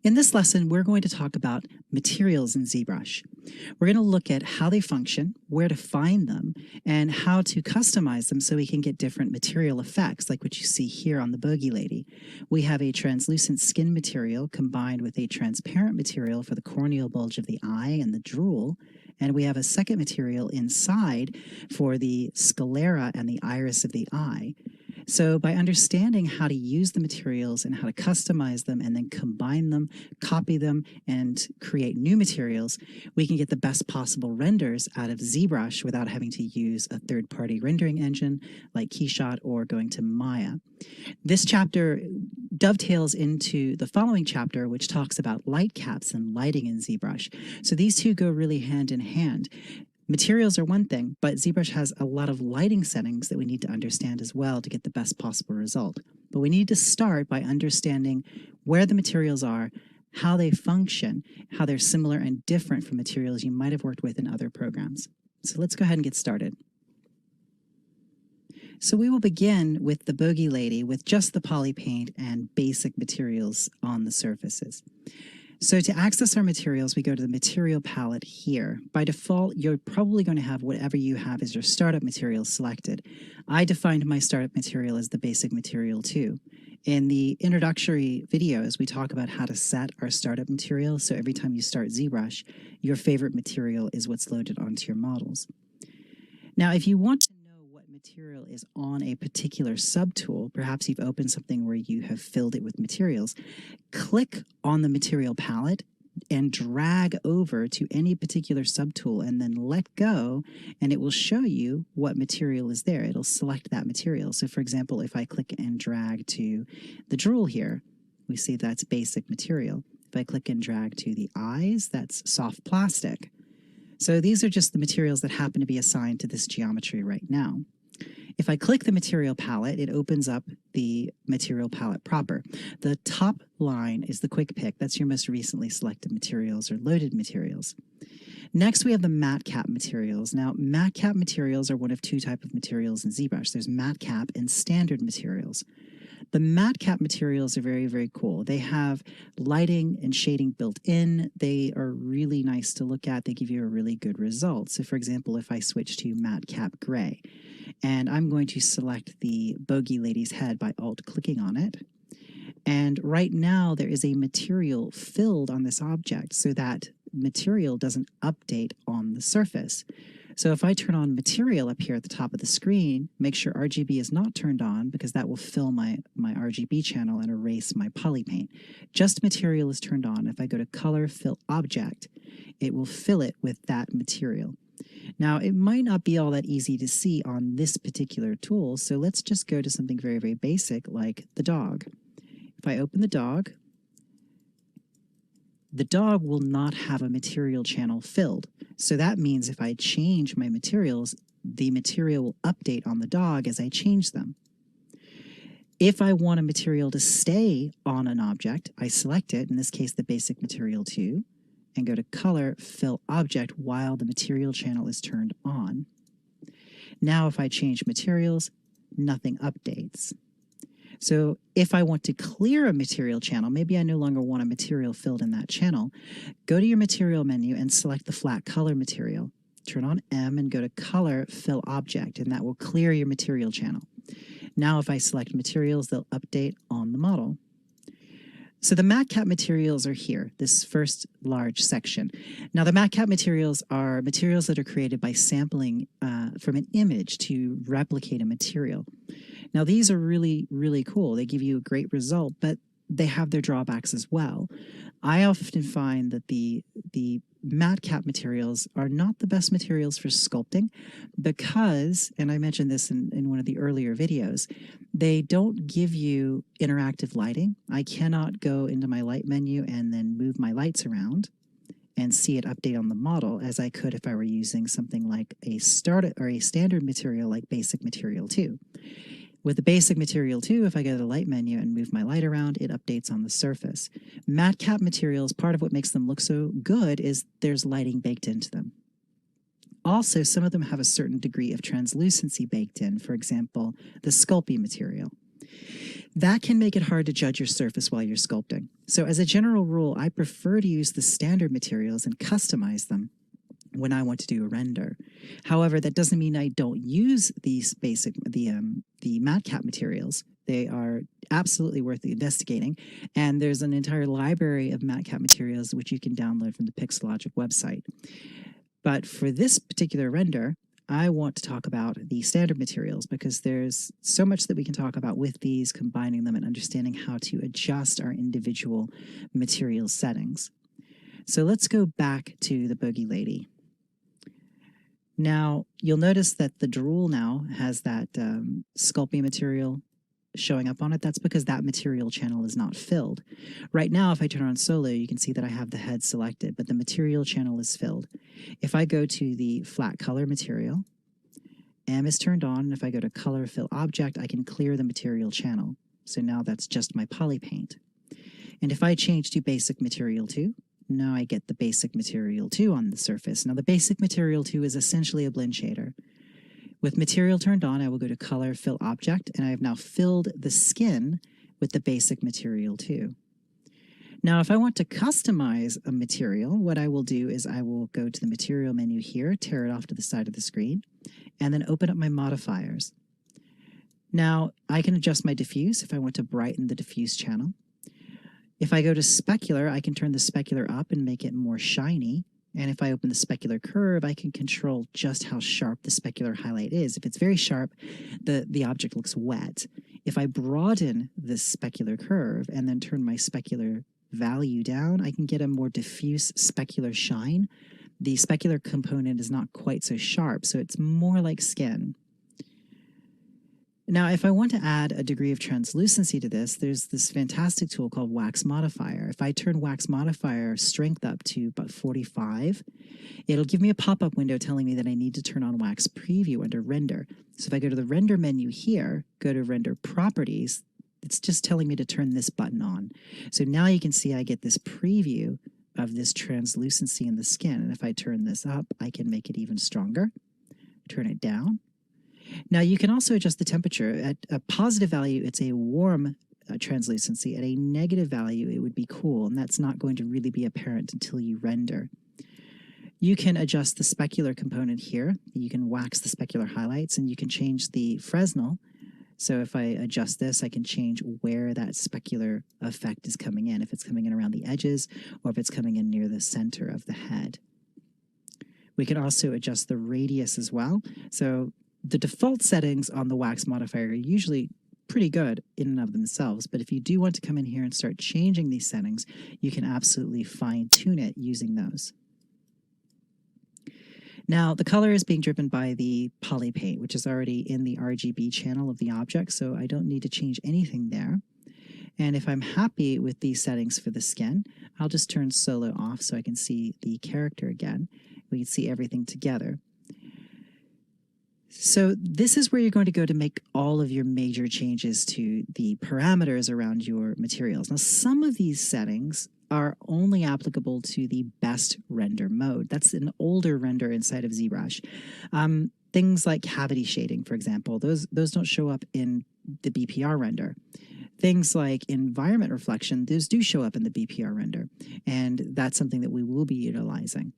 In this lesson, we're going to talk about materials in ZBrush. We're going to look at how they function, where to find them, and how to customize them so we can get different material effects like what you see here on the Bogey Lady. We have a translucent skin material combined with a transparent material for the corneal bulge of the eye and the drool, and we have a second material inside for the sclera and the iris of the eye. So by understanding how to use the materials and how to customize them and then combine them, copy them, and create new materials, we can get the best possible renders out of ZBrush without having to use a third-party rendering engine like Keyshot or going to Maya. This chapter dovetails into the following chapter, which talks about light caps and lighting in ZBrush. So these two go really hand in hand. Materials are one thing, but ZBrush has a lot of lighting settings that we need to understand as well to get the best possible result. But we need to start by understanding where the materials are, how they function, how they're similar and different from materials you might have worked with in other programs. So let's go ahead and get started. So we will begin with the Bogey Lady with just the poly paint and basic materials on the surfaces. So to access our materials, we go to the material palette here. By default, you're probably going to have whatever you have as your startup material selected. I defined my startup material as the basic material 2. In the introductory videos, we talk about how to set our startup material. So every time you start ZBrush, your favorite material is what's loaded onto your models. Now, if you want to know what material is on a particular subtool, perhaps you've opened something where you have filled it with materials, click on the material palette and drag over to any particular subtool and then let go, and it will show you what material is there. It'll select that material. So for example, if I click and drag to the drool here, we see that's basic material. If I click and drag to the eyes, that's soft plastic. So these are just the materials that happen to be assigned to this geometry right now. If I click the material palette, it opens up the material palette proper. The top line is the quick pick. That's your most recently selected materials or loaded materials. Next, we have the matte cap materials. Now, matte cap materials are one of two types of materials in ZBrush. There's matte cap and standard materials. The matte cap materials are very, very cool. They have lighting and shading built in. They are really nice to look at. They give you a really good result. So for example, if I switch to matte cap gray, and I'm going to select the Bogey Lady's head by alt-clicking on it. And right now there is a material filled on this object, so that material doesn't update on the surface. So if I turn on material up here at the top of the screen, make sure RGB is not turned on because that will fill my RGB channel and erase my poly paint. Just material is turned on. If I go to color, fill object, it will fill it with that material. Now, it might not be all that easy to see on this particular tool, so let's just go to something very, very basic like the dog. If I open the dog will not have a material channel filled. So that means if I change my materials, the material will update on the dog as I change them. If I want a material to stay on an object, I select it, in this case the basic material 2, and go to color, fill object while the material channel is turned on. Now if I change materials, nothing updates. So if I want to clear a material channel, maybe I no longer want a material filled in that channel, go to your material menu and select the flat color material. Turn on M and go to color, fill object, and that will clear your material channel. Now if I select materials, they'll update on the model. So the matte cap materials are here, this first large section. Now the matte cap materials are materials that are created by sampling from an image to replicate a material. Now these are really, really cool. They give you a great result, but they have their drawbacks as well. I often find that the matte cap materials are not the best materials for sculpting because, and I mentioned this in one of the earlier videos, they don't give you interactive lighting. I cannot go into my light menu and then move my lights around and see it update on the model as I could if I were using something like a standard material like basic material 2. With the basic material 2, if I go to the light menu and move my light around, it updates on the surface. Matte cap materials, part of what makes them look so good is there's lighting baked into them. Also, some of them have a certain degree of translucency baked in, for example, the Sculpey material. That can make it hard to judge your surface while you're sculpting. So as a general rule, I prefer to use the standard materials and customize them when I want to do a render. However, that doesn't mean I don't use these the MatCap materials. They are absolutely worth investigating, and there's an entire library of MatCap materials which you can download from the Pixologic website. But for this particular render, I want to talk about the standard materials because there's so much that we can talk about with these, combining them and understanding how to adjust our individual material settings. So let's go back to the Boogie Lady. Now, you'll notice that the drool now has that Sculpey material showing up on it. That's because that material channel is not filled. Right now, if I turn on solo, you can see that I have the head selected, but the material channel is filled. If I go to the flat color material, M is turned on, and if I go to color fill object, I can clear the material channel. So now that's just my poly paint. And if I change to basic material 2, now I get the basic material 2 on the surface. Now the basic material 2 is essentially a blend shader. With material turned on, I will go to color fill object, and I have now filled the skin with the basic material 2. Now, if I want to customize a material, what I will do is I will go to the material menu here, tear it off to the side of the screen, and then open up my modifiers. Now, I can adjust my diffuse if I want to brighten the diffuse channel. If I go to specular, I can turn the specular up and make it more shiny. And if I open the specular curve, I can control just how sharp the specular highlight is. If it's very sharp, the object looks wet. If I broaden this specular curve and then turn my specular value down, I can get a more diffuse specular shine. The specular component is not quite so sharp, so it's more like skin. Now, if I want to add a degree of translucency to this, there's this fantastic tool called Wax Modifier. If I turn Wax Modifier strength up to about 45, it'll give me a pop-up window telling me that I need to turn on Wax Preview under Render. So if I go to the Render menu here, go to Render Properties, it's just telling me to turn this button on. So now you can see I get this preview of this translucency in the skin. And if I turn this up, I can make it even stronger. Turn it down. Now, you can also adjust the temperature. At a positive value, it's a warm translucency. At a negative value, it would be cool, and that's not going to really be apparent until you render. You can adjust the specular component here. You can wax the specular highlights, and you can change the Fresnel. So if I adjust this, I can change where that specular effect is coming in, if it's coming in around the edges or if it's coming in near the center of the head. We can also adjust the radius as well. So the default settings on the Wax Modifier are usually pretty good in and of themselves, but if you do want to come in here and start changing these settings, you can absolutely fine-tune it using those. Now, the color is being driven by the poly paint, which is already in the RGB channel of the object, so I don't need to change anything there. And if I'm happy with these settings for the skin, I'll just turn solo off so I can see the character again. We can see everything together. So this is where you're going to go to make all of your major changes to the parameters around your materials. Now, some of these settings are only applicable to the best render mode. That's an older render inside of ZBrush. Things like cavity shading, for example, those don't show up in the BPR render. Things like environment reflection, those do show up in the BPR render, and that's something that we will be utilizing.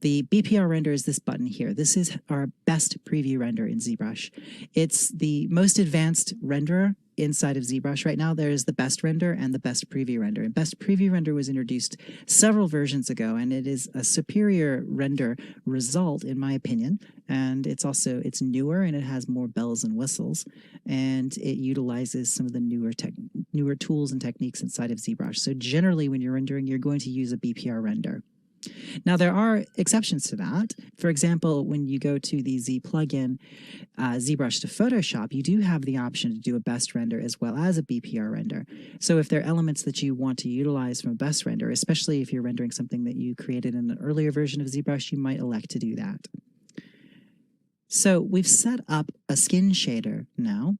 The BPR render is this button here. This is our best preview render in ZBrush. It's the most advanced renderer inside of ZBrush. Right now, there is the best render and the best preview render. And best preview render was introduced several versions ago, and it is a superior render result, in my opinion. And it's newer, and it has more bells and whistles, and it utilizes some of the newer tools and techniques inside of ZBrush. So generally, when you're rendering, you're going to use a BPR render. Now, there are exceptions to that. For example, when you go to the Z plugin, ZBrush to Photoshop, you do have the option to do a best render as well as a BPR render. So if there are elements that you want to utilize from a best render, especially if you're rendering something that you created in an earlier version of ZBrush, you might elect to do that. So we've set up a skin shader now.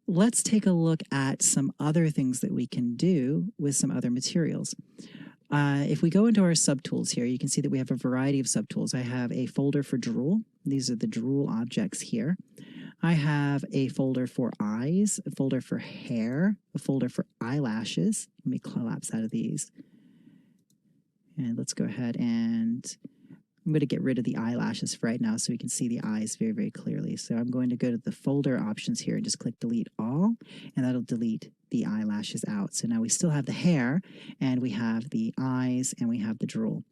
Let's take a look at some other things that we can do with some other materials. If we go into our subtools here, you can see that we have a variety of subtools. I have a folder for drool. These are the drool objects here. I have a folder for eyes, a folder for hair, a folder for eyelashes. Let me collapse out of these. And let's go ahead and I'm going to get rid of the eyelashes for right now so we can see the eyes very, very clearly. So I'm going to go to the folder options here and just click delete all, and that'll delete the eyelashes out. So now we still have the hair, and we have the eyes, and we have the drool.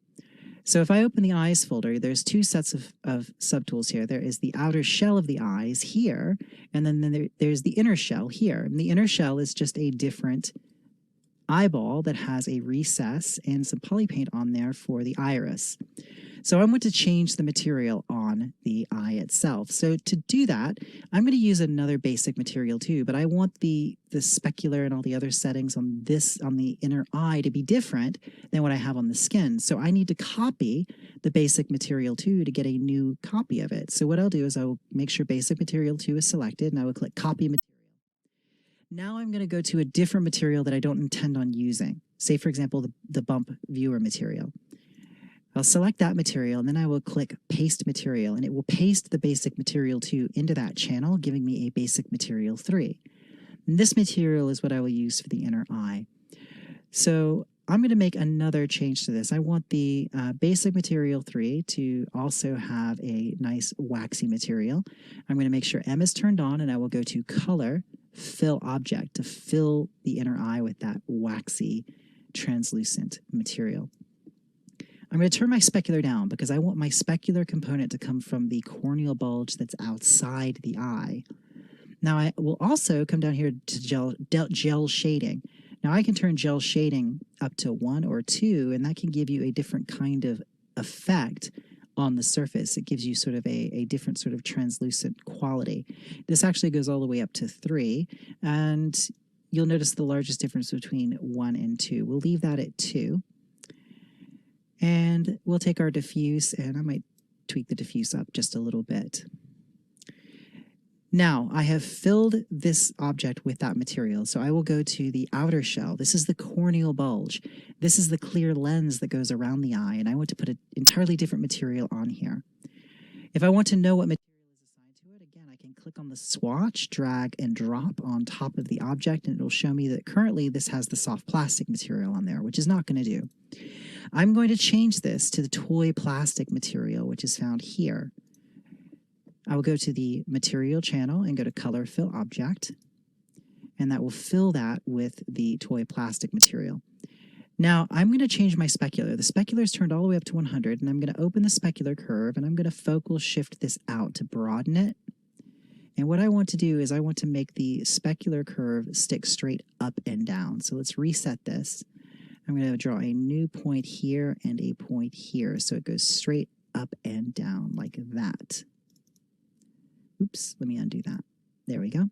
So if I open the eyes folder, there's two sets of subtools here. There is the outer shell of the eyes here, and then there's the inner shell here. And the inner shell is just a different eyeball that has a recess and some poly paint on there for the iris. So I'm going to change the material on the eye itself. So to do that, I'm going to use another basic material too, but I want the specular and all the other settings on the inner eye to be different than what I have on the skin. So I need to copy the basic material 2 to get a new copy of it. So what I'll do is I will make sure basic material 2 is selected, and I will click copy material. Now I'm going to go to a different material that I don't intend on using. Say, for example, the bump viewer material. I'll select that material, and then I will click paste material, and it will paste the basic material 2 into that channel, giving me a basic material 3. And this material is what I will use for the inner eye. So I'm going to make another change to this. I want the basic material 3 to also have a nice waxy material. I'm going to make sure M is turned on, and I will go to color, fill object to fill the inner eye with that waxy, translucent material. I'm going to turn my specular down because I want my specular component to come from the corneal bulge that's outside the eye. Now I will also come down here to gel shading. Now I can turn gel shading up to 1 or 2, and that can give you a different kind of effect on the surface. It gives you sort of a different sort of translucent quality. This actually goes all the way up to 3, and you'll notice the largest difference between 1 and 2. We'll leave that at 2. And we'll take our diffuse, and I might tweak the diffuse up just a little bit. Now, I have filled this object with that material, so I will go to the outer shell. This is the corneal bulge. This is the clear lens that goes around the eye, and I want to put an entirely different material on here. If I want to know what material is assigned to it, again, I can click on the swatch, drag and drop on top of the object, and it'll show me that currently this has the soft plastic material on there, which is not going to do. I'm going to change this to the toy plastic material, which is found here. I will go to the material channel and go to color fill object, and that will fill that with the toy plastic material. Now I'm going to change my specular. The specular is turned all the way up to 100, and I'm going to open the specular curve, and I'm going to focal shift this out to broaden it. And what I want to do is I want to make the specular curve stick straight up and down. So let's reset this. I'm going to draw a new point here and a point here, so it goes straight up and down like that. Oops, let me undo that. There we go.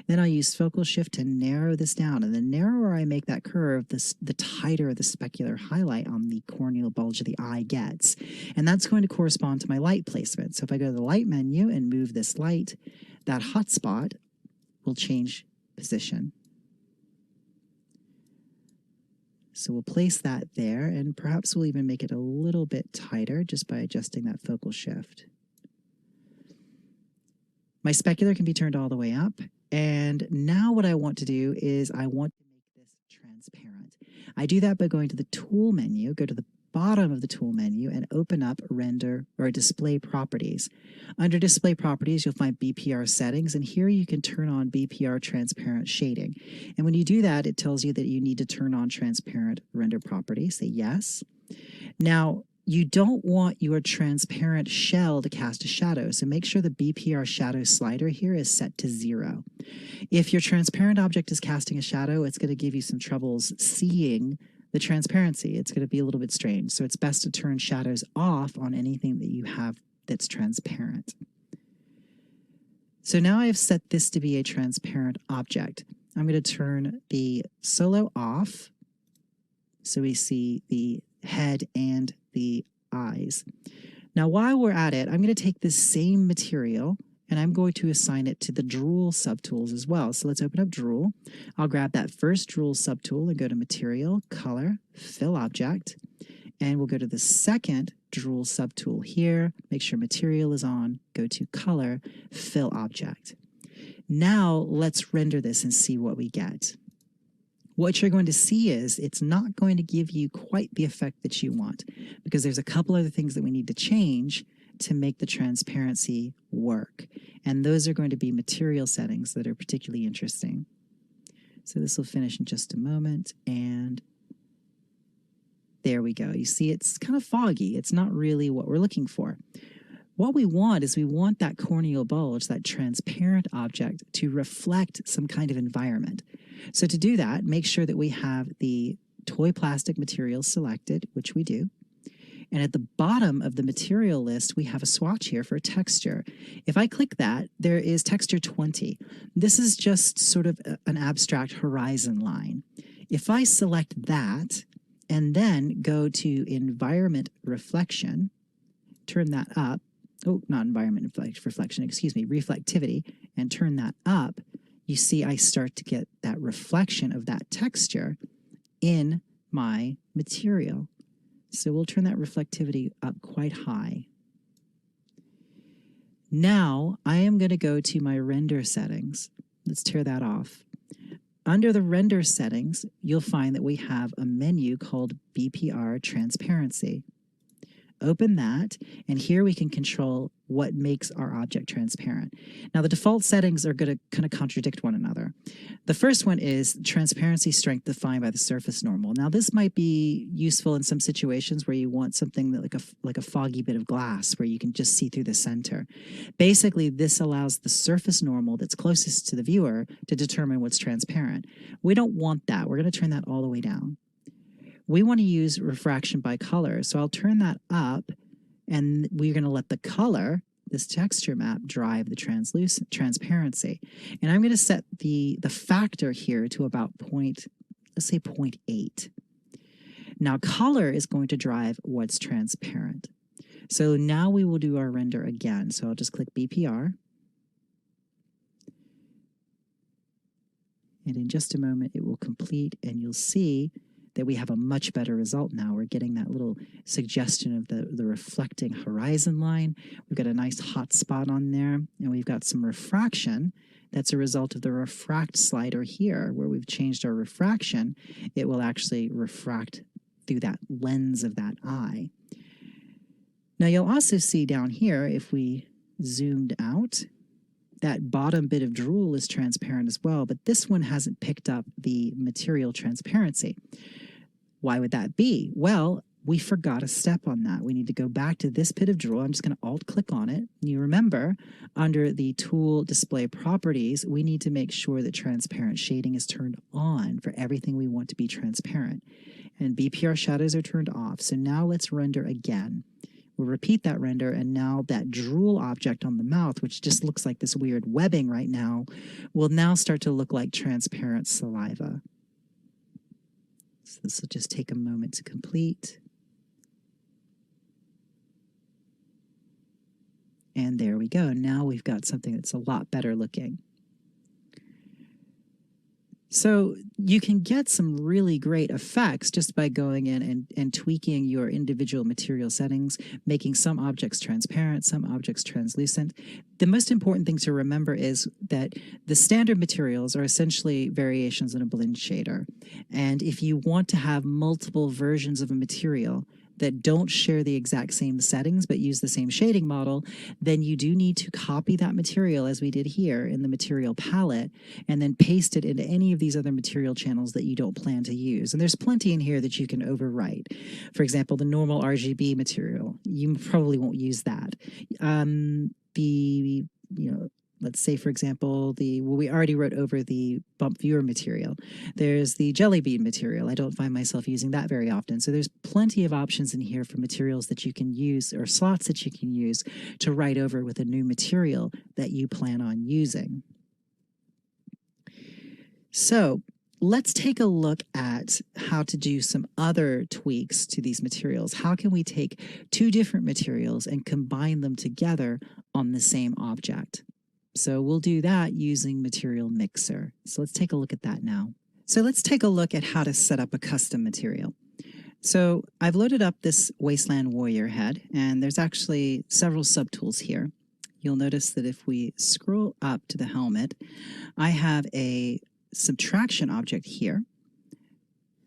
Then I'll use focal shift to narrow this down, and the narrower I make that curve, the tighter the specular highlight on the corneal bulge of the eye gets. And that's going to correspond to my light placement. So if I go to the light menu and move this light, that hotspot will change position. So we'll place that there, and perhaps we'll even make it a little bit tighter just by adjusting that focal shift. My specular can be turned all the way up, and now what I want to do is I want to make this transparent. I do that by going to the tool menu, go to the bottom of the tool menu, and open up render or display properties. Under display properties, you'll find BPR settings, and here you can turn on BPR transparent shading. And when you do that, it tells you that you need to turn on transparent render property. Say yes. Now, you don't want your transparent shell to cast a shadow, so make sure the BPR shadow slider here is set to 0. If your transparent object is casting a shadow, it's going to give you some troubles seeing the transparency. It's going to be a little bit strange, so it's best to turn shadows off on anything that you have that's transparent. So now I've set this to be a transparent object. I'm going to turn the solo off so we see the head and the eyes. Now while we're at it, I'm going to take this same material and I'm going to assign it to the drool subtools as well. So let's open up drool. I'll grab that first drool subtool and go to material, color, fill object, and we'll go to the second drool subtool here, make sure material is on, go to color, fill object. Now let's render this and see what we get. What you're going to see is it's not going to give you quite the effect that you want, because there's a couple other things that we need to change to make the transparency work. And those are going to be material settings that are particularly interesting. So this will finish in just a moment, and there we go. You see, it's kind of foggy. It's not really what we're looking for. What we want is we want that corneal bulge, that transparent object, to reflect some kind of environment. So to do that, make sure that we have the toy plastic material selected, which we do. And at the bottom of the material list, we have a swatch here for texture. If I click that, there is texture 20. This is just sort of an abstract horizon line. If I select that and then go to environment reflection, turn that up, oh, not environment reflection, excuse me, reflectivity, and turn that up, you see I start to get that reflection of that texture in my material. So we'll turn that reflectivity up quite high. Now I am going to go to my render settings. Let's tear that off. Under the render settings, you'll find that we have a menu called BPR Transparency. Open that, and here we can control what makes our object transparent. Now, the default settings are going to kind of contradict one another. The first one is transparency strength defined by the surface normal. Now, this might be useful in some situations where you want something that like a foggy bit of glass where you can just see through the center. Basically, this allows the surface normal that's closest to the viewer to determine what's transparent. We don't want that. We're going to turn that all the way down. We want to use refraction by color, so I'll turn that up, and we're going to let the color, this texture map, drive the transparency. And I'm going to set the factor here to about let's say 0.8. Now color is going to drive what's transparent. So now we will do our render again. So I'll just click BPR. And in just a moment it will complete, and you'll see that we have a much better result now. We're getting that little suggestion of the reflecting horizon line. We've got a nice hot spot on there, and we've got some refraction. That's a result of the refract slider here, where we've changed our refraction. It will actually refract through that lens of that eye. Now you'll also see down here, if we zoomed out, that bottom bit of drool is transparent as well, but this one hasn't picked up the material transparency. Why would that be? Well, we forgot a step on that. We need to go back to this bit of drool. I'm just going to alt-click on it. You remember, under the tool display properties, we need to make sure that transparent shading is turned on for everything we want to be transparent. And BPR shadows are turned off. So now let's render again. We'll repeat that render, and now that drool object on the mouth, which just looks like this weird webbing right now, will now start to look like transparent saliva. So this will just take a moment to complete. And there we go. Now we've got something that's a lot better looking. So you can get some really great effects just by going in and tweaking your individual material settings, making some objects transparent, some objects translucent. The most important thing to remember is that the standard materials are essentially variations in a blend shader. And if you want to have multiple versions of a material that don't share the exact same settings but use the same shading model, then you do need to copy that material, as we did here in the material palette, and then paste it into any of these other material channels that you don't plan to use. And there's plenty in here that you can overwrite. For example, the normal RGB material, you probably won't use that. Let's say, for example, we already wrote over the bump viewer material. There's the jelly bean material. I don't find myself using that very often. So there's plenty of options in here for materials that you can use, or slots that you can use to write over with a new material that you plan on using. So let's take a look at how to do some other tweaks to these materials. How can we take two different materials and combine them together on the same object? So we'll do that using Material Mixer. So let's take a look at that now. So let's take a look at how to set up a custom material. So I've loaded up this Wasteland Warrior head, and there's actually several subtools here. you'll notice that if we scroll up to the helmet, I have a subtraction object here,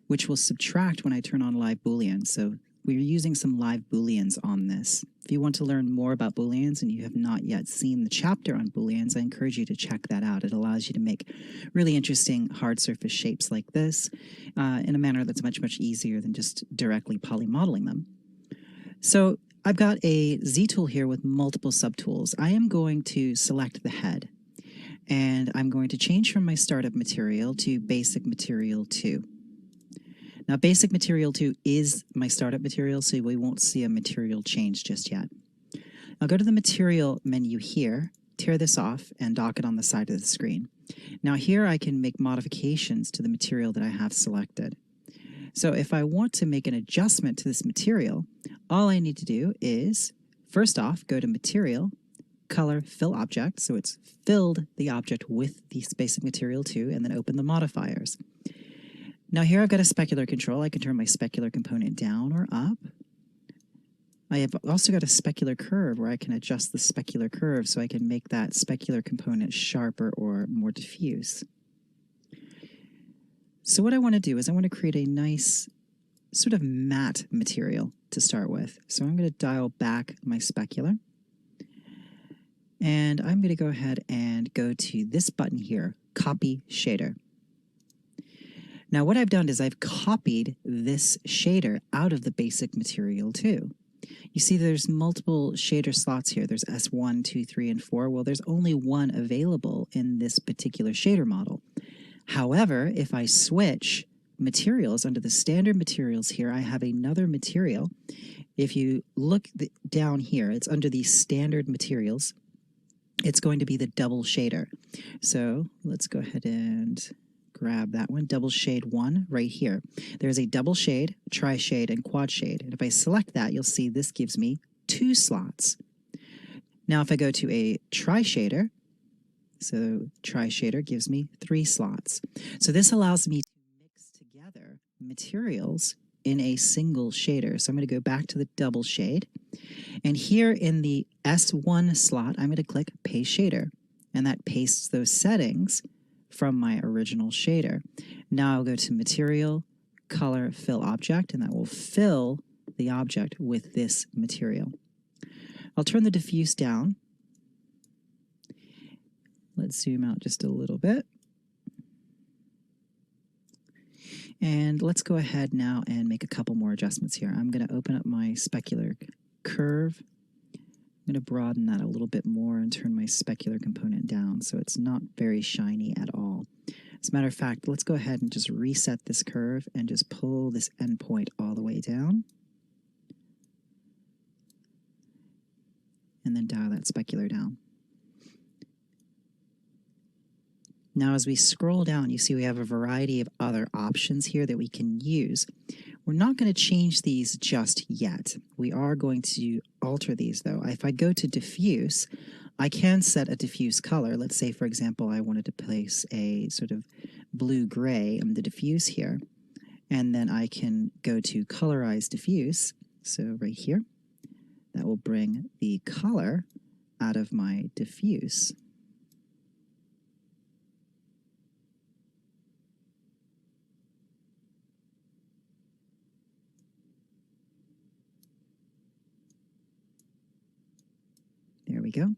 which will subtract when I turn on live Boolean. So we're using some live Booleans on this. If you want to learn more about Booleans and you have not yet seen the chapter on Booleans, I encourage you to check that out. It allows you to make really interesting hard surface shapes like this in a manner that's much, much easier than just directly polymodeling them. So I've got a Z tool here with multiple subtools. I am going to select the head, and I'm going to change from my startup material to basic material 2. Now, basic material 2 is my startup material, so we won't see a material change just yet. I'll go to the material menu here, tear this off, and dock it on the side of the screen. Now here I can make modifications to the material that I have selected. So if I want to make an adjustment to this material, all I need to do is, first off, go to Material, Color, Fill Object, so it's filled the object with the basic material 2, and then open the modifiers. Now here I've got a specular control. I can turn my specular component down or up. I have also got a specular curve where I can adjust the specular curve so I can make that specular component sharper or more diffuse. So what I want to do is I want to create a nice sort of matte material to start with. So I'm going to dial back my specular. And I'm going to go ahead and go to this button here, Copy Shader. Now what I've done is I've copied this shader out of the basic material 2. You see there's multiple shader slots here. There's S1, 2, 3, and 4. Well, there's only one available in this particular shader model. However, if I switch materials under the standard materials here, I have another material. If you look down here, it's under the standard materials. It's going to be the double shader. So let's go ahead and grab that one, double shade 1 right here. There's a double shade, tri-shade, and quad shade. And if I select that, you'll see this gives me 2 slots. Now if I go to a tri-shader, so tri-shader gives me 3 slots. So this allows me to mix together materials in a single shader. So I'm going to go back to the double shade. And here in the S1 slot, I'm going to click Paste Shader. And that pastes those settings from my original shader. Now I'll go to Material, Color, Fill Object, and that will fill the object with this material. I'll turn the diffuse down. Let's zoom out just a little bit. And let's go ahead now and make a couple more adjustments here. I'm going to open up my specular curve. I'm going to broaden that a little bit more and turn my specular component down so it's not very shiny at all. As a matter of fact, let's go ahead and just reset this curve and just pull this endpoint all the way down. And then dial that specular down. Now as we scroll down, you see we have a variety of other options here that we can use. We're not going to change these just yet. We are going to alter these though. If I go to diffuse, I can set a diffuse color. Let's say, for example, I wanted to place a sort of blue-gray in the diffuse here. And then I can go to colorize diffuse. So right here, that will bring the color out of my diffuse. There we go.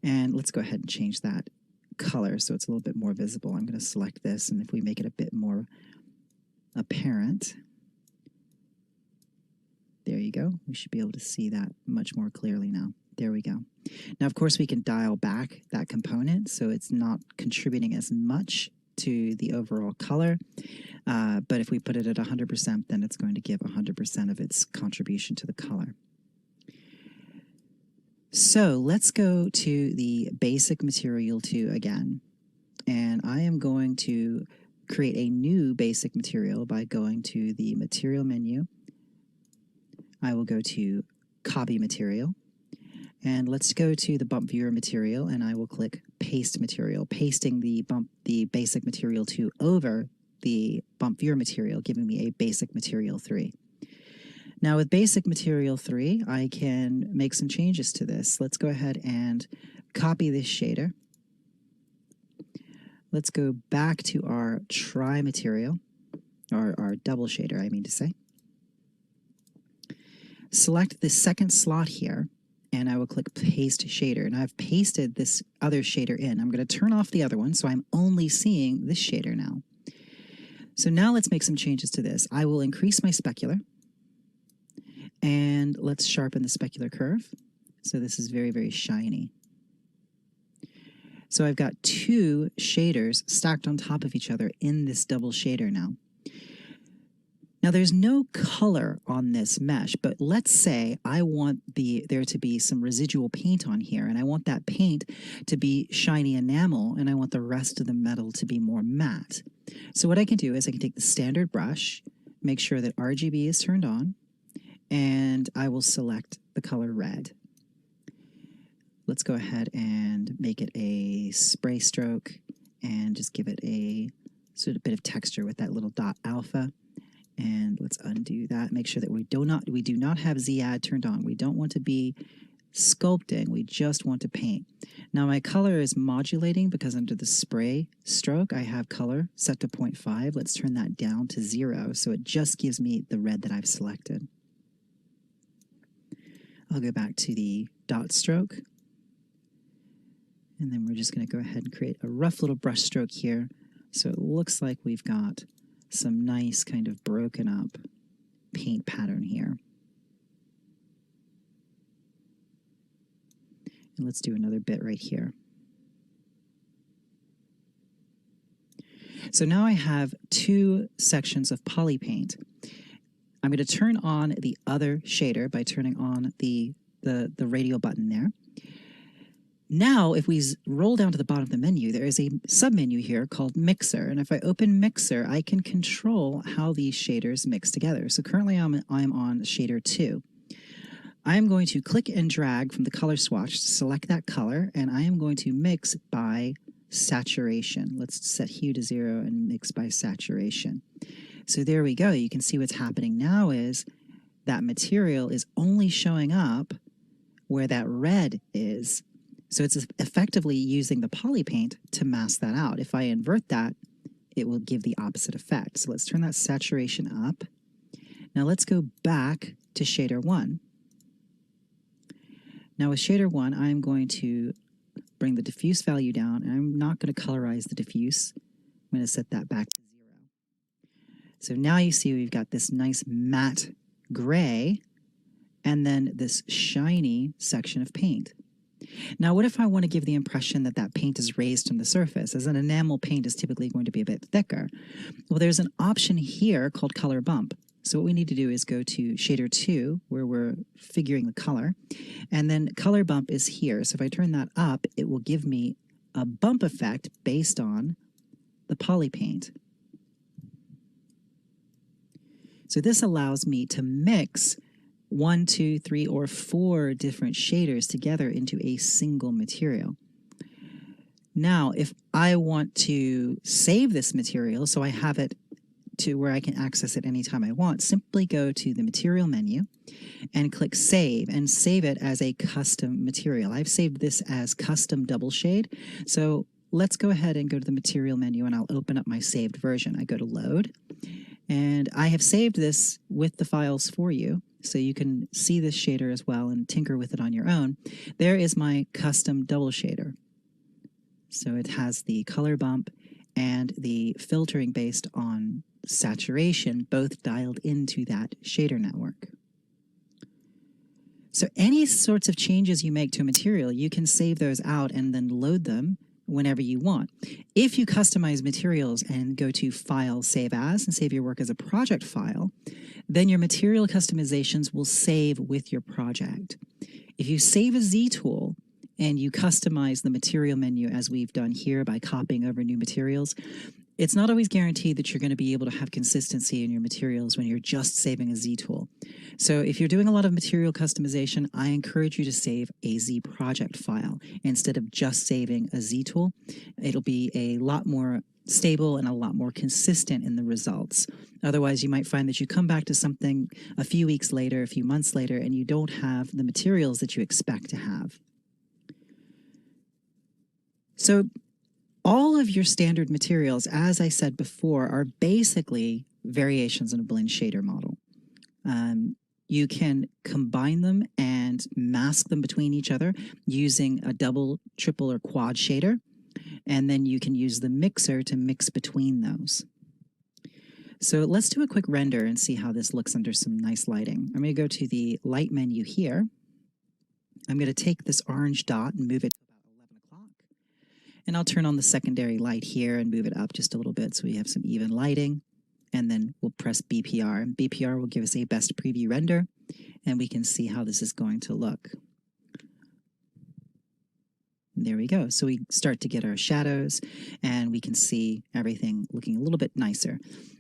And let's go ahead and change that color so it's a little bit more visible. I'm going to select this, and if we make it a bit more apparent, there you go. We should be able to see that much more clearly now. There we go. Now, of course, we can dial back that component so it's not contributing as much to the overall color. But if we put it at 100%, then it's going to give 100% of its contribution to the color. So let's go to the basic material 2 again. And I am going to create a new basic material by going to the material menu. I will go to Copy Material. And let's go to the bump viewer material, and I will click Paste Material, pasting the basic material 2 over the bump viewer material, giving me a basic material 3. Now with basic material 3, I can make some changes to this. Let's go ahead and copy this shader. Let's go back to our tri material, or our double shader, I mean to say. Select the second slot here, and I will click Paste Shader. And I've pasted this other shader in. I'm going to turn off the other one, so I'm only seeing this shader now. So now let's make some changes to this. I will increase my specular, and let's sharpen the specular curve. So this is very, very shiny. So I've got two shaders stacked on top of each other in this double shader now. Now there's no color on this mesh, but let's say I want there to be some residual paint on here, and I want that paint to be shiny enamel, and I want the rest of the metal to be more matte. So what I can do is I can take the standard brush, make sure that RGB is turned on, and I will select the color red. Let's go ahead and make it a spray stroke and just give it a sort of bit of texture with that little dot alpha. And let's undo that. Make sure that we do not have Z-add turned on. We don't want to be sculpting. We just want to paint. Now my color is modulating because under the spray stroke I have color set to 0.5. Let's turn that down to 0 so it just gives me the red that I've selected. I'll go back to the dot stroke. And then we're just going to go ahead and create a rough little brush stroke here. So it looks like we've got some nice kind of broken up paint pattern here. And let's do another bit right here. So now I have two sections of poly paint. I'm going to turn on the other shader by turning on the radial button there. Now, if we roll down to the bottom of the menu, there is a submenu here called Mixer. And if I open Mixer, I can control how these shaders mix together. So currently I'm on shader 2. I am going to click and drag from the color swatch to select that color, and I am going to mix by saturation. Let's set hue to 0 and mix by saturation. So there we go. You can see what's happening now is that material is only showing up where that red is. So it's effectively using the poly paint to mask that out. If I invert that, it will give the opposite effect. So let's turn that saturation up. Now let's go back to shader 1. Now with shader 1, I'm going to bring the diffuse value down, and I'm not going to colorize the diffuse. I'm going to set that back to 0. So now you see we've got this nice matte gray, and then this shiny section of paint. Now, what if I want to give the impression that that paint is raised from the surface, as an enamel paint is typically going to be a bit thicker? Well, there's an option here called Color Bump. So what we need to do is go to shader 2, where we're figuring the color, and then Color Bump is here. So if I turn that up, it will give me a bump effect based on the poly paint. So this allows me to mix 1, 2, 3, or 4 different shaders together into a single material. Now, if I want to save this material so I have it to where I can access it anytime I want, simply go to the material menu and click Save, and save it as a custom material. I've saved this as custom double shade. So let's go ahead and go to the material menu, and I'll open up my saved version. I go to Load, and I have saved this with the files for you, so you can see this shader as well and tinker with it on your own. There is my custom double shader. So it has the color bump and the filtering based on saturation, both dialed into that shader network. So any sorts of changes you make to a material, you can save those out and then load them whenever you want. If you customize materials and go to File, Save As, and save your work as a project file, then your material customizations will save with your project. If you save a Z tool and you customize the material menu as we've done here by copying over new materials, it's not always guaranteed that you're going to be able to have consistency in your materials when you're just saving a Z tool. So if you're doing a lot of material customization, I encourage you to save a Z project file instead of just saving a Z tool. It'll be a lot more stable and a lot more consistent in the results. Otherwise, you might find that you come back to something a few weeks later, a few months later, and you don't have the materials that you expect to have. So all of your standard materials, as I said before, are basically variations on a blend shader model. You can combine them and mask them between each other using a double, triple, or quad shader, and then you can use the mixer to mix between those. So let's do a quick render and see how this looks under some nice lighting. I'm going to go to the light menu here. I'm going to take this orange dot and move it to about 11 o'clock. And I'll turn on the secondary light here and move it up just a little bit so we have some even lighting. And then we'll press BPR. And BPR will give us a best preview render, and we can see how this is going to look. And there we go. So we start to get our shadows, and we can see everything looking a little bit nicer.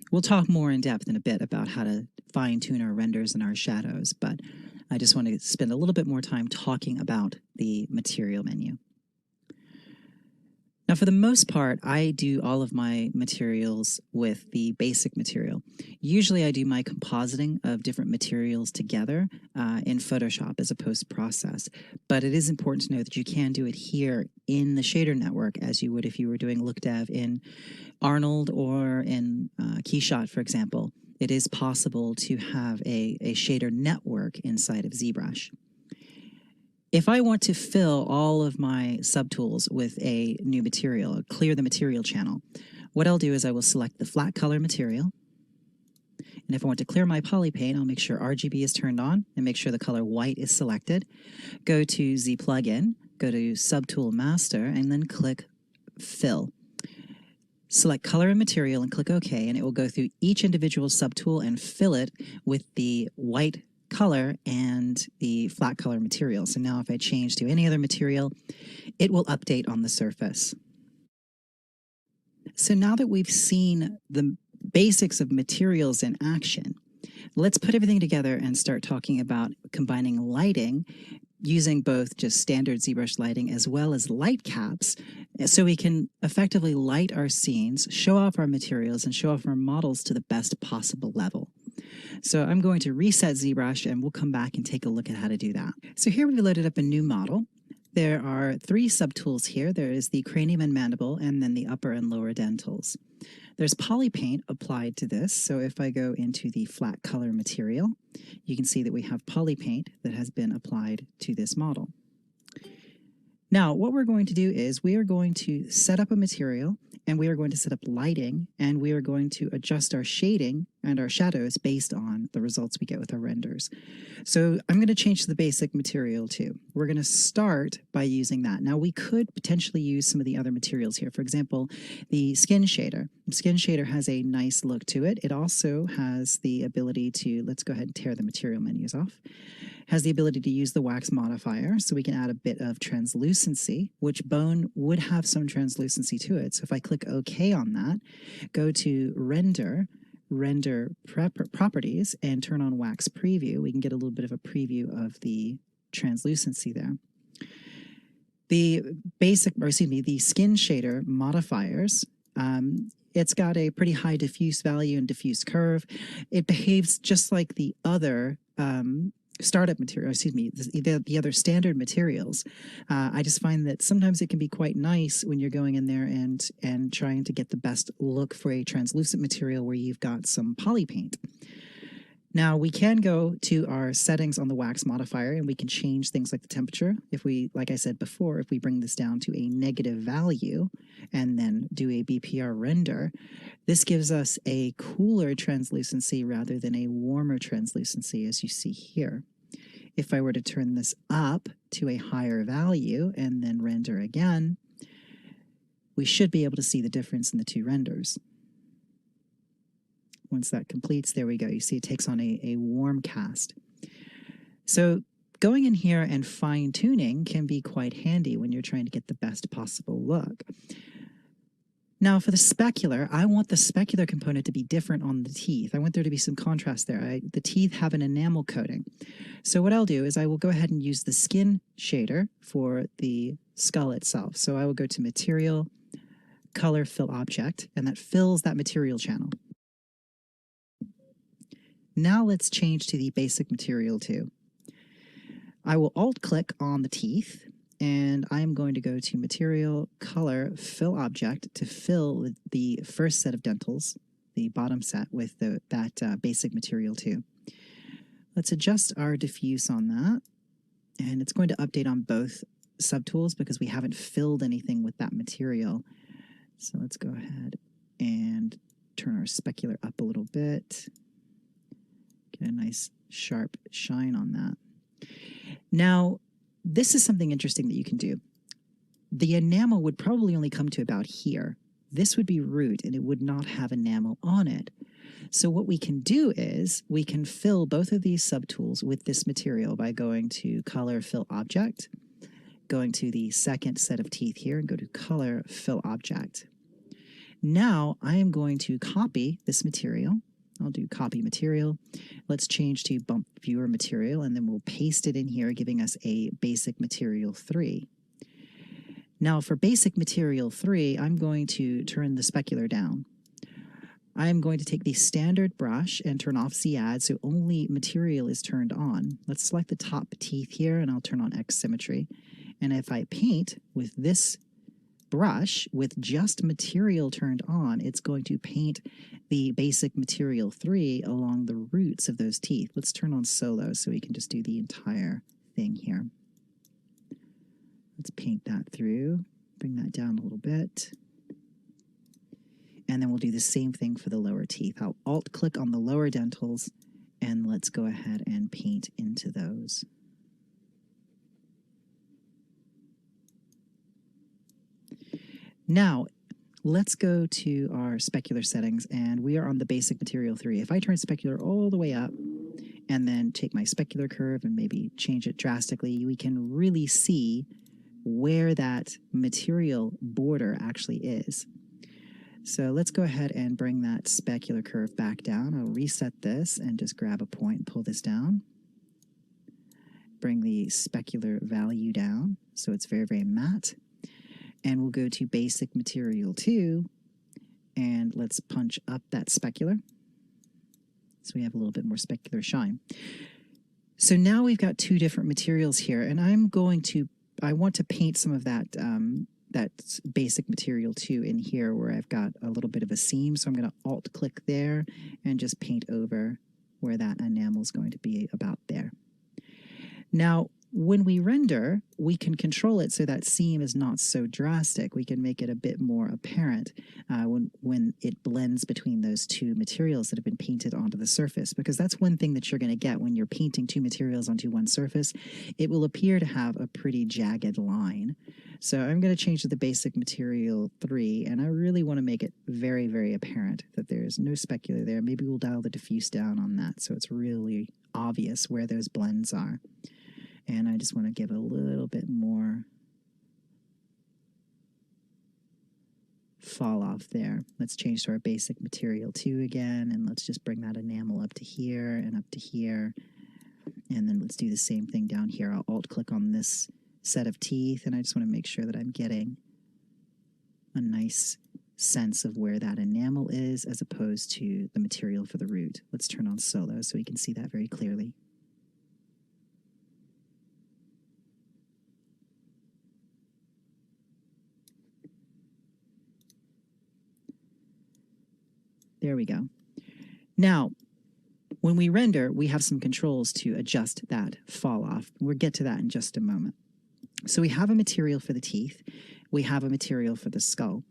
We'll talk more in depth in a bit about how to fine-tune our renders and our shadows, but I just want to spend a little bit more time talking about the material menu. Now, for the most part, I do all of my materials with the basic material. Usually I do my compositing of different materials together in Photoshop as a post-process, but it is important to know that you can do it here in the shader network as you would if you were doing look dev in Arnold or in Keyshot, for example. It is possible to have a shader network inside of ZBrush. If I want to fill all of my subtools with a new material, clear the material channel, what I'll do is I will select the flat color material. And if I want to clear my polypaint, I'll make sure RGB is turned on and make sure the color white is selected. Go to Z Plugin, go to Subtool Master, and then click Fill. Select color and material and click OK, and it will go through each individual subtool and fill it with the white color and the flat color material. So now if I change to any other material, it will update on the surface. So now that we've seen the basics of materials in action, let's put everything together and start talking about combining lighting using both just standard ZBrush lighting as well as light caps, so we can effectively light our scenes, show off our materials, and show off our models to the best possible level. So I'm going to reset ZBrush, and we'll come back and take a look at how to do that. So here we've loaded up a new model. There are 3 subtools here. There is the cranium and mandible, and then the upper and lower dentals. There's polypaint applied to this, so if I go into the flat color material, you can see that we have polypaint that has been applied to this model. Now, what we're going to do is we are going to set up a material, and we are going to set up lighting, and we are going to adjust our shading and our shadows based on the results we get with our renders. So I'm going to change to the basic material too. We're going to start by using that. Now, we could potentially use some of the other materials here. For example, the skin shader. The skin shader has a nice look to it. It also has the ability to, let's go ahead and tear the material menus off, has the ability to use the wax modifier, so we can add a bit of translucency, which bone would have some translucency to it. So if I click OK on that, go to Render Properties, and turn on Wax Preview, we can get a little bit of a preview of the translucency there. The the skin shader modifiers, it's got a pretty high diffuse value and diffuse curve. It behaves just like the other startup material, the other standard materials. I just find that sometimes it can be quite nice when you're going in there and trying to get the best look for a translucent material where you've got some poly paint. Now we can go to our settings on the wax modifier, and we can change things like the temperature. If we, like I said before, if we bring this down to a negative value and then do a BPR render, this gives us a cooler translucency rather than a warmer translucency, as you see here. If I were to turn this up to a higher value and then render again, we should be able to see the difference in the 2 renders. Once that completes, there we go. You see it takes on a warm cast. So going in here and fine-tuning can be quite handy when you're trying to get the best possible look. Now for the specular, I want the specular component to be different on the teeth. I want there to be some contrast there. The teeth have an enamel coating. So what I'll do is I will go ahead and use the skin shader for the skull itself. So I will go to Material, Color, Fill Object, and that fills that material channel. Now let's change to the basic material too. I will alt-click on the teeth, and I'm going to go to Material, Color, Fill Object to fill the first set of dentals, the bottom set, with that basic material 2. Let's adjust our diffuse on that, and it's going to update on both subtools because we haven't filled anything with that material. So let's go ahead and turn our specular up a little bit. Get a nice sharp shine on that. Now, this is something interesting that you can do. The enamel would probably only come to about here. This would be root and it would not have enamel on it. So what we can do is we can fill both of these subtools with this material by going to Color, Fill Object, going to the second set of teeth here and go to Color, Fill Object. Now I am going to copy this material. I'll do Copy Material. Let's change to Bump Viewer Material, and then we'll paste it in here, giving us a Basic Material 3. Now for Basic Material 3, I'm going to turn the specular down. I'm going to take the standard brush and turn off Z-Add so only material is turned on. Let's select the top teeth here and I'll turn on X Symmetry. And if I paint with this brush with just material turned on, it's going to paint the Basic Material 3 along the roots of those teeth. Let's turn on Solo so we can just do the entire thing here. Let's paint that through, bring that down a little bit. And then we'll do the same thing for the lower teeth. I'll Alt-click on the lower dentals, and let's go ahead and paint into those. Now, let's go to our specular settings, and we are on the Basic Material 3. If I turn specular all the way up, and then take my specular curve and maybe change it drastically, we can really see where that material border actually is. So let's go ahead and bring that specular curve back down. I'll reset this and just grab a point and pull this down. Bring the specular value down so it's very, very matte. And we'll go to Basic Material 2 and let's punch up that specular so we have a little bit more specular shine. So now we've got two different materials here, and I want to paint some of that that Basic Material 2 in here where I've got a little bit of a seam. So I'm going to Alt-click there and just paint over where that enamel is going to be about there. Now, when we render, we can control it so that seam is not so drastic. We can make it a bit more apparent when it blends between those two materials that have been painted onto the surface, because that's one thing that you're going to get when you're painting two materials onto one surface. It will appear to have a pretty jagged line. So I'm going to change to the Basic Material 3, and I really want to make it very, very apparent that there's no specular there. Maybe we'll dial the diffuse down on that so it's really obvious where those blends are. And I just want to give a little bit more fall off there. Let's change to our Basic Material 2 again, and let's just bring that enamel up to here and up to here. And then let's do the same thing down here. I'll Alt-click on this set of teeth, and I just want to make sure that I'm getting a nice sense of where that enamel is as opposed to the material for the root. Let's turn on Solo so we can see that very clearly. There we go. Now, when we render, we have some controls to adjust that fall off. We'll get to that in just a moment. So we have a material for the teeth. We have a material for the skull.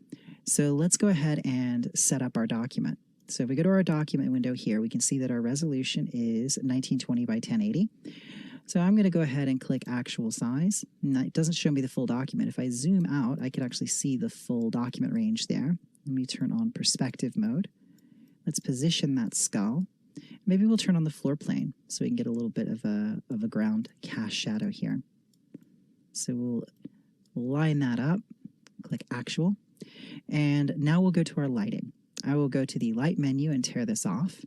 So let's go ahead and set up our document. So if we go to our document window here, we can see that our resolution is 1920 by 1080. So I'm going to go ahead and click actual size. And it doesn't show me the full document. If I zoom out, I can actually see the full document range there. Let me turn on perspective mode. Let's position that skull. Maybe we'll turn on the floor plane so we can get a little bit of a ground cast shadow here. So we'll line that up, click actual, and now we'll go to our lighting. I will go to the light menu and tear this off.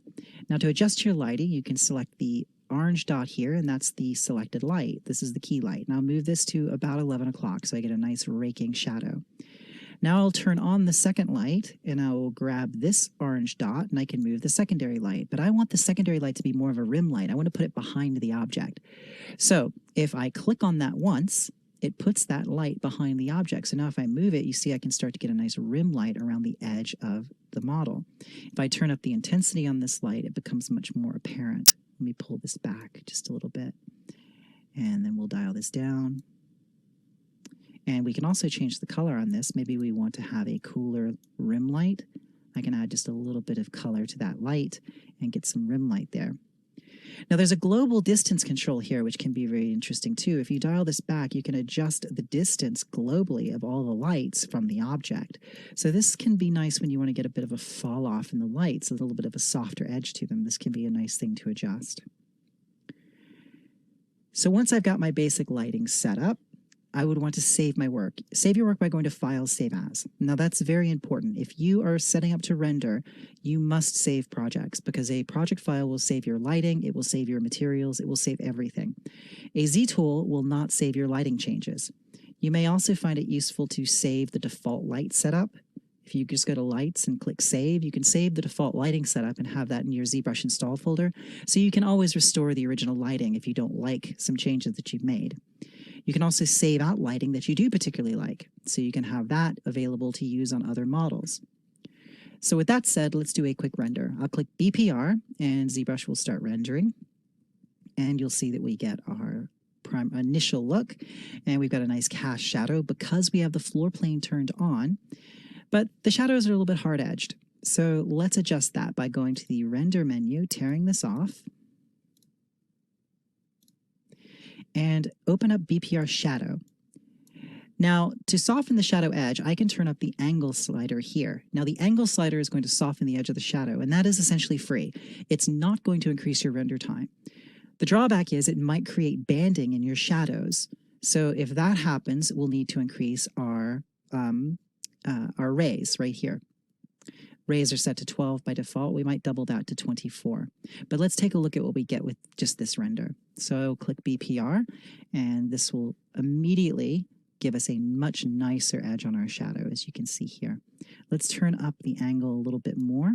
Now to adjust your lighting, you can select the orange dot here, and that's the selected light. This is the key light. Now move this to about 11 o'clock so I get a nice raking shadow. Now I'll turn on the second light, and I will grab this orange dot, and I can move the secondary light. But I want the secondary light to be more of a rim light. I want to put it behind the object. So if I click on that once, it puts that light behind the object. So now if I move it, you see I can start to get a nice rim light around the edge of the model. If I turn up the intensity on this light, it becomes much more apparent. Let me pull this back just a little bit. And then we'll dial this down. And we can also change the color on this. Maybe we want to have a cooler rim light. I can add just a little bit of color to that light and get some rim light there. Now there's a global distance control here, which can be very interesting too. If you dial this back, you can adjust the distance globally of all the lights from the object. So this can be nice when you want to get a bit of a fall off in the lights, a little bit of a softer edge to them. This can be a nice thing to adjust. So once I've got my basic lighting set up, I would want to save my work. Save your work by going to File, Save As. Now that's very important. If you are setting up to render, you must save projects because a project file will save your lighting, it will save your materials, it will save everything. A Z-tool will not save your lighting changes. You may also find it useful to save the default light setup. If you just go to Lights and click Save, you can save the default lighting setup and have that in your ZBrush install folder, so you can always restore the original lighting if you don't like some changes that you've made. You can also save out lighting that you do particularly like, so you can have that available to use on other models. So with that said, let's do a quick render. I'll click BPR and ZBrush will start rendering. And you'll see that we get our initial look, and we've got a nice cast shadow because we have the floor plane turned on, but the shadows are a little bit hard-edged. So let's adjust that by going to the render menu, tearing this off, and open up BPR Shadow. Now, to soften the shadow edge, I can turn up the angle slider here. Now, the angle slider is going to soften the edge of the shadow, and that is essentially free. It's not going to increase your render time. The drawback is it might create banding in your shadows. So if that happens, we'll need to increase our rays right here. Rays are set to 12 by default. We might double that to 24. But let's take a look at what we get with just this render. So click BPR, and this will immediately give us a much nicer edge on our shadow, as you can see here. Let's turn up the angle a little bit more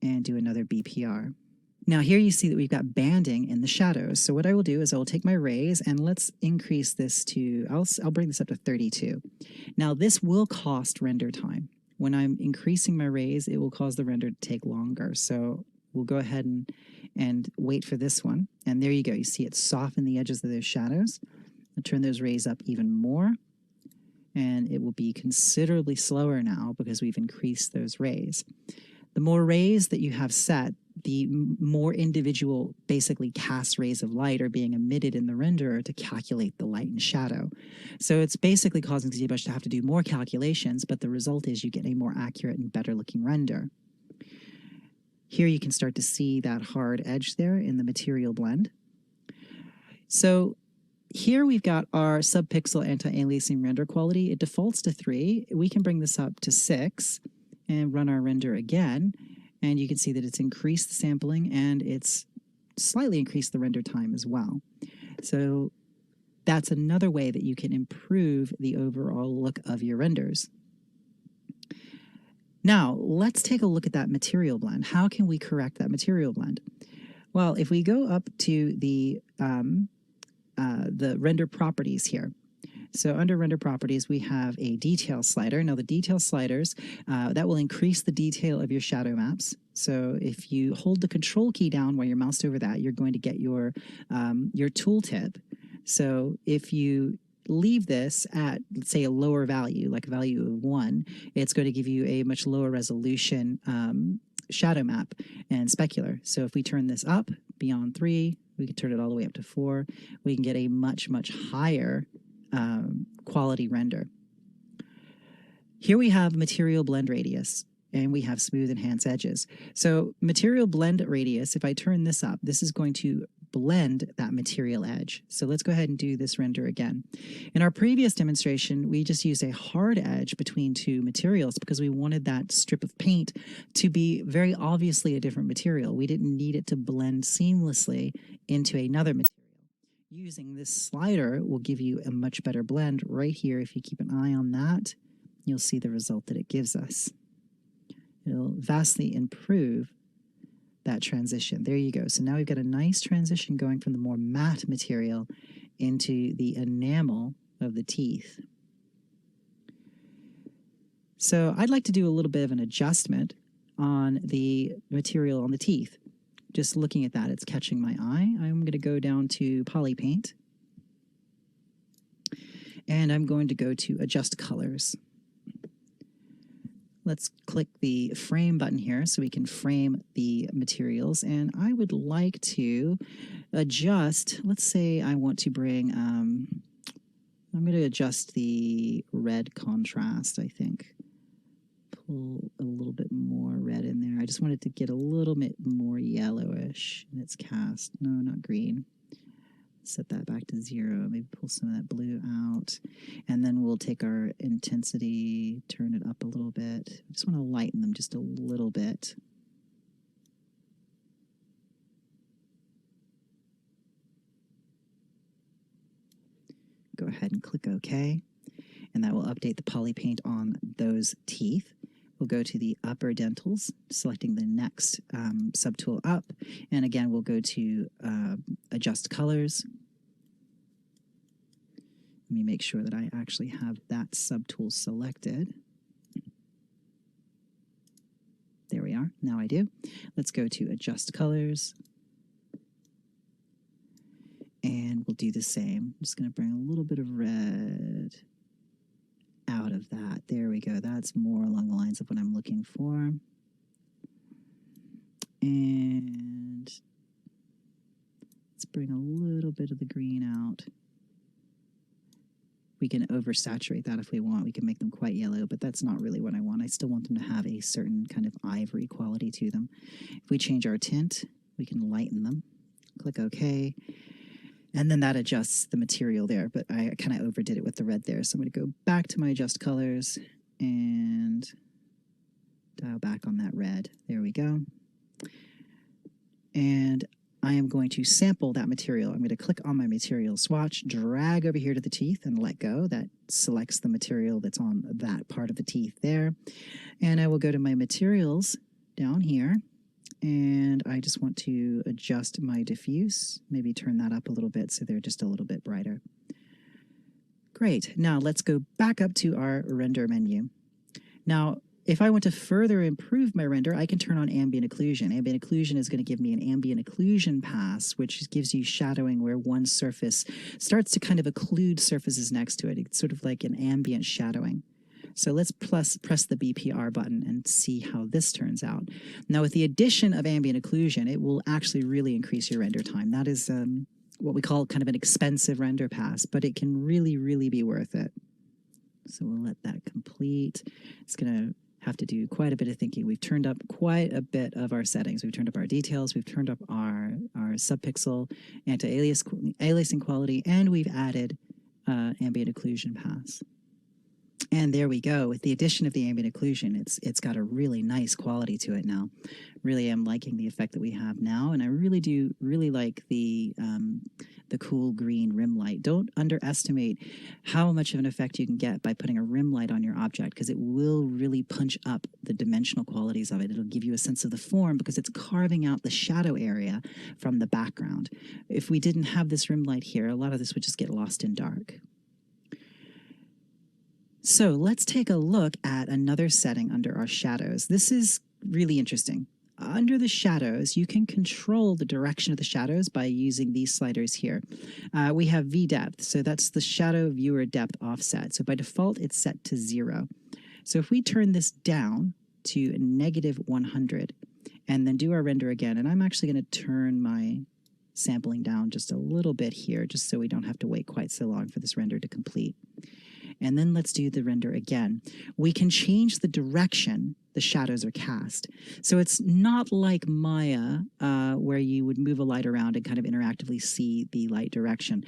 and do another BPR. Now here you see that we've got banding in the shadows. So what I will do is I will take my rays and let's increase this to, I'll bring this up to 32. Now this will cost render time. When I'm increasing my rays, it will cause the render to take longer. So we'll go ahead and wait for this one. And there you go. You see it soften the edges of those shadows. I'll turn those rays up even more. And it will be considerably slower now because we've increased those rays. The more rays that you have set, the more individual, basically cast rays of light are being emitted in the renderer to calculate the light and shadow. So it's basically causing ZBrush to have to do more calculations, but the result is you get a more accurate and better looking render. Here you can start to see that hard edge there in the material blend. So here we've got our subpixel anti-aliasing render quality. It defaults to 3. We can bring this up to 6 and run our render again. And you can see that it's increased the sampling and it's slightly increased the render time as well. So that's another way that you can improve the overall look of your renders. Now, let's take a look at that material blend. How can we correct that material blend? Well, if we go up to the render properties here, so under render properties, we have a detail slider. Now the detail sliders, that will increase the detail of your shadow maps. So if you hold the control key down while you're moused over that, you're going to get your tooltip. So if you leave this at, let's say, a lower value, like a value of 1, it's going to give you a much lower resolution shadow map and specular. So if we turn this up beyond 3, we can turn it all the way up to 4, we can get a much, much higher quality render. Here we have material blend radius and we have smooth enhance edges. So material blend radius, if I turn this up, this is going to blend that material edge. So let's go ahead and do this render again. In our previous demonstration, we just used a hard edge between 2 materials because we wanted that strip of paint to be very obviously a different material. We didn't need it to blend seamlessly into another material. Using this slider will give you a much better blend right here. If you keep an eye on that, you'll see the result that it gives us. It'll vastly improve that transition. There you go. So now we've got a nice transition going from the more matte material into the enamel of the teeth. So I'd like to do a little bit of an adjustment on the material on the teeth. Just looking at that, it's catching my eye. I'm going to go down to Poly Paint, and I'm going to go to Adjust Colors. Let's click the Frame button here so we can frame the materials, and I would like to adjust, let's say I want to bring, I'm going to adjust the red contrast, I think. Pull a little bit more red in there. I just want it to get a little bit more yellowish in its cast. No, not green. Set that back to 0. Maybe pull some of that blue out. And then we'll take our intensity, turn it up a little bit. I just want to lighten them just a little bit. Go ahead and click OK. And that will update the Poly Paint on those teeth. We'll go to the upper dentals, selecting the next subtool up. And again, we'll go to Adjust Colors. Let me make sure that I actually have that subtool selected. There we are. Now I do. Let's go to Adjust Colors. And we'll do the same. I'm just going to bring a little bit of red out of that. There we go. That's more along the lines of what I'm looking for. And let's bring a little bit of the green out. We can oversaturate that if we want. We can make them quite yellow, but that's not really what I want. I still want them to have a certain kind of ivory quality to them. If we change our tint, we can lighten them. Click OK. And then that adjusts the material there, but I kind of overdid it with the red there. So I'm going to go back to my Adjust Colors and dial back on that red. There we go. And I am going to sample that material. I'm going to click on my material swatch, drag over here to the teeth and let go. That selects the material that's on that part of the teeth there. And I will go to my materials down here. And I just want to adjust my diffuse, maybe turn that up a little bit so they're just a little bit brighter. Great. Now let's go back up to our render menu. Now, if I want to further improve my render, I can turn on ambient occlusion. Ambient occlusion is going to give me an ambient occlusion pass, which gives you shadowing where one surface starts to kind of occlude surfaces next to it. It's sort of like an ambient shadowing. So let's press the BPR button and see how this turns out. Now, with the addition of ambient occlusion, it will actually really increase your render time. That is what we call kind of an expensive render pass, but it can really, really be worth it. So we'll let that complete. It's going to have to do quite a bit of thinking. We've turned up quite a bit of our settings. We've turned up our details, we've turned up our subpixel, anti-aliasing quality, and we've added ambient occlusion pass. And there we go. With the addition of the ambient occlusion, it's got a really nice quality to it now. Really am liking the effect that we have now, and I really do like the cool green rim light. Don't underestimate how much of an effect you can get by putting a rim light on your object, because it will really punch up the dimensional qualities of it. It'll give you a sense of the form because it's carving out the shadow area from the background. If we didn't have this rim light here, a lot of this would just get lost in dark. So let's take a look at another setting under our shadows. This is really interesting. Under the shadows, you can control the direction of the shadows by using these sliders here. We have V-depth, so that's the shadow viewer depth offset. So by default, it's set to 0. So if we turn this down to -100 and then do our render again, and I'm actually going to turn my sampling down just a little bit here, just so we don't have to wait quite so long for this render to complete. And then let's do the render again. We can change the direction the shadows are cast. So it's not like Maya, where you would move a light around and kind of interactively see the light direction.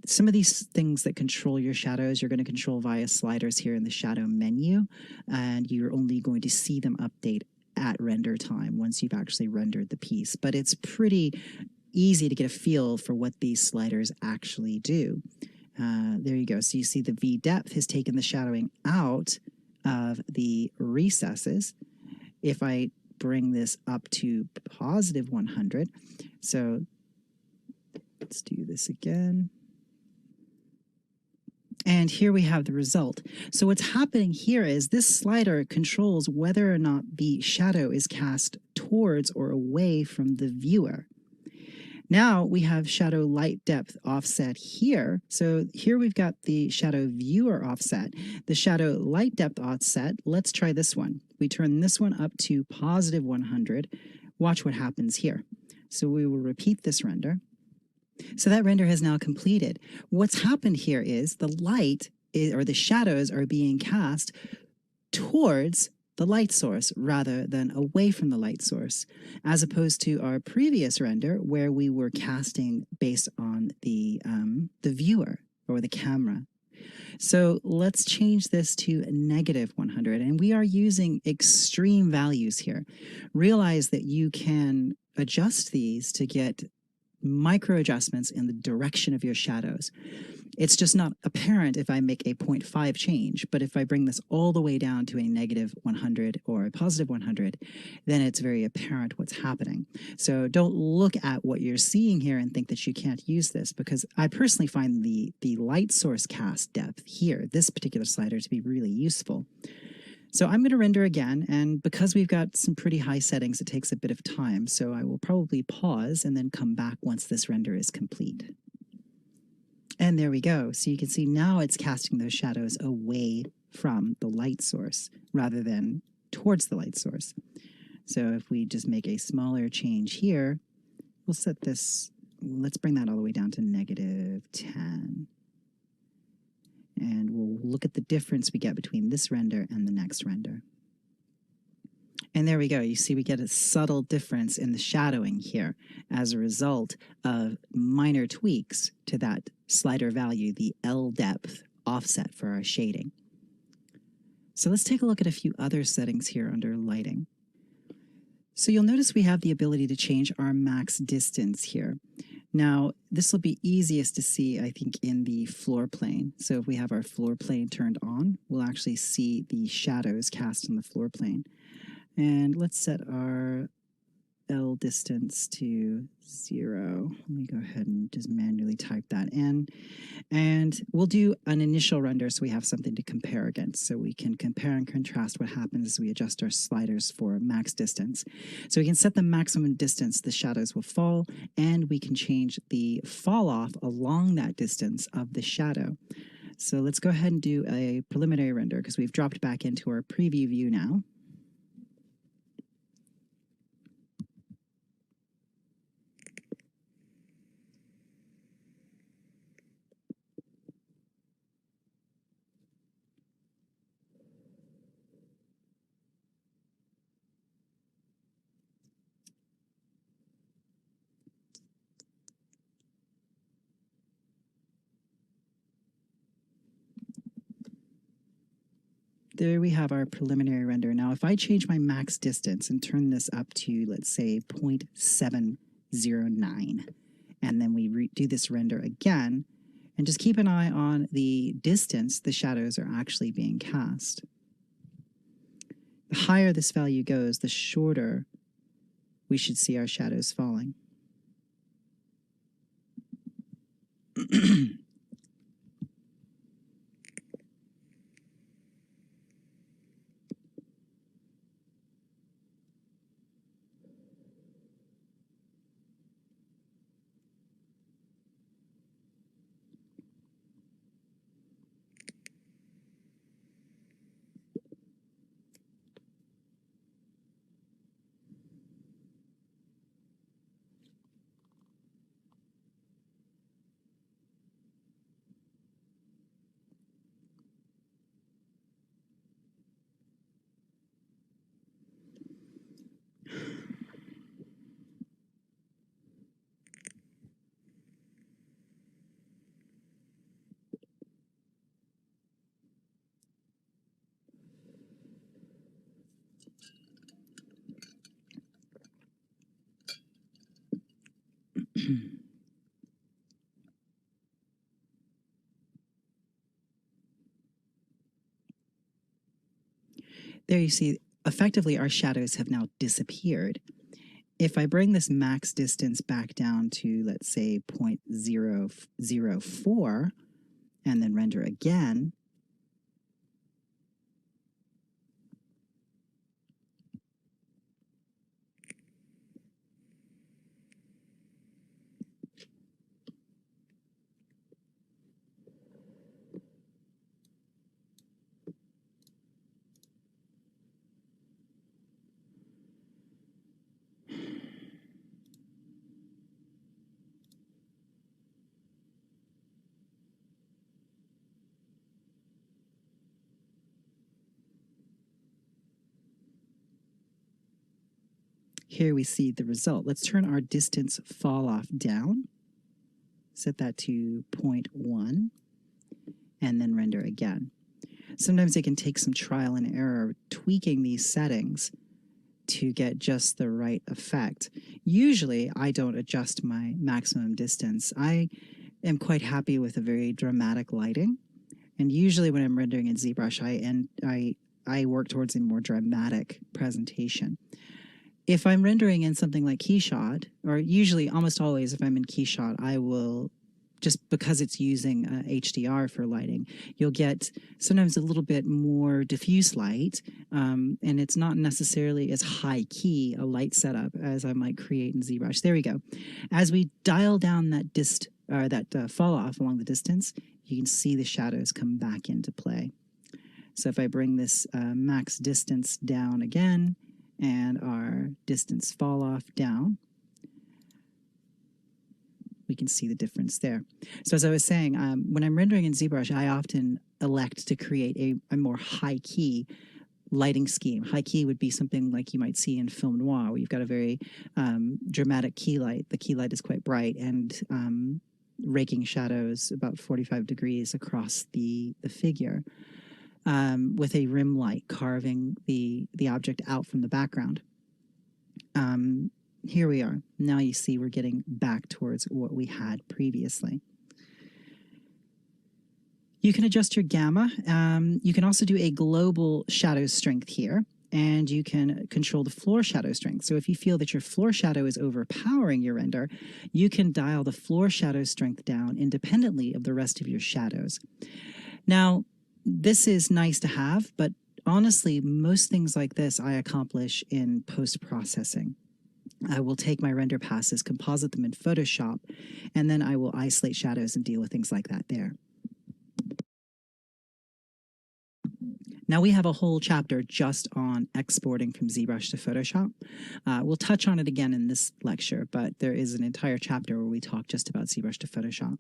Some of these things that control your shadows, you're going to control via sliders here in the shadow menu, and you're only going to see them update at render time once you've actually rendered the piece. But it's pretty easy to get a feel for what these sliders actually do. There you go. So you see the V depth has taken the shadowing out of the recesses. If I bring this up to +100, so let's do this again. And here we have the result. So what's happening here is this slider controls whether or not the shadow is cast towards or away from the viewer. Now we have shadow light depth offset here. So here we've got the shadow viewer offset. The shadow light depth offset, let's try this one. We turn this one up to positive 100. Watch what happens here. So we will repeat this render. So that render has now completed. What's happened here is the light or the shadows are being cast towards the light source rather than away from the light source, as opposed to our previous render where we were casting based on the viewer or the camera. So let's change this to negative 100, and we are using extreme values here. Realize that you can adjust these to get micro adjustments in the direction of your shadows. It's just not apparent if I make a 0.5 change, but if I bring this all the way down to a negative 100 or a positive 100, then it's very apparent what's happening. So don't look at what you're seeing here and think that you can't use this, because I personally find the light source cast depth here, this particular slider, to be really useful. So I'm going to render again, and because we've got some pretty high settings, it takes a bit of time, so I will probably pause and then come back once this render is complete. And there we go. So you can see now it's casting those shadows away from the light source rather than towards the light source. So if we just make a smaller change here, we'll set this, let's bring that all the way down to negative 10. And we'll look at the difference we get between this render and the next render. And there we go. You see we get a subtle difference in the shadowing here as a result of minor tweaks to that slider value, the L depth offset for our shading. So let's take a look at a few other settings here under lighting. So you'll notice we have the ability to change our max distance here. Now, this will be easiest to see, I think, in the floor plane. So if we have our floor plane turned on, we'll actually see the shadows cast on the floor plane. And let's set our L distance to 0. Let me go ahead and just manually type that in. And we'll do an initial render so we have something to compare against. So we can compare and contrast what happens as we adjust our sliders for max distance. So we can set the maximum distance the shadows will fall, and we can change the fall off along that distance of the shadow. So let's go ahead and do a preliminary render because we've dropped back into our preview view now. There we have our preliminary render. Now, if I change my max distance and turn this up to, let's say, 0.709, and then we do this render again, and just keep an eye on the distance the shadows are actually being cast. The higher this value goes, the shorter we should see our shadows falling. There you see, effectively our shadows have now disappeared. If I bring this max distance back down to, let's say, 0.004, and then render again. Here we see the result. Let's turn our distance fall off down. Set that to 0.1 and then render again. Sometimes it can take some trial and error tweaking these settings to get just the right effect. Usually I don't adjust my maximum distance. I am quite happy with a very dramatic lighting. And usually when I'm rendering in ZBrush, I work towards a more dramatic presentation. If I'm rendering in something like KeyShot, or usually almost always if I'm in KeyShot, I will, just because it's using HDR for lighting, you'll get sometimes a little bit more diffuse light, and it's not necessarily as high key a light setup as I might create in ZBrush. There we go. As we dial down that fall off along the distance, you can see the shadows come back into play. So if I bring this max distance down again, and our distance fall off down, we can see the difference there. So as I was saying, when I'm rendering in ZBrush, I often elect to create a more high-key lighting scheme. High key would be something like you might see in film noir, where you've got a very dramatic key light. The key light is quite bright and raking shadows about 45 degrees across the figure. With a rim light carving the object out from the background. Here we are. Now you see we're getting back towards what we had previously. You can adjust your gamma. You can also do a global shadow strength here, and you can control the floor shadow strength. So if you feel that your floor shadow is overpowering your render, you can dial the floor shadow strength down independently of the rest of your shadows. Now, this is nice to have, but honestly, most things like this I accomplish in post-processing. I will take my render passes, composite them in Photoshop, and then I will isolate shadows and deal with things like that there. Now we have a whole chapter just on exporting from ZBrush to Photoshop. We'll touch on it again in this lecture, but there is an entire chapter where we talk just about ZBrush to Photoshop.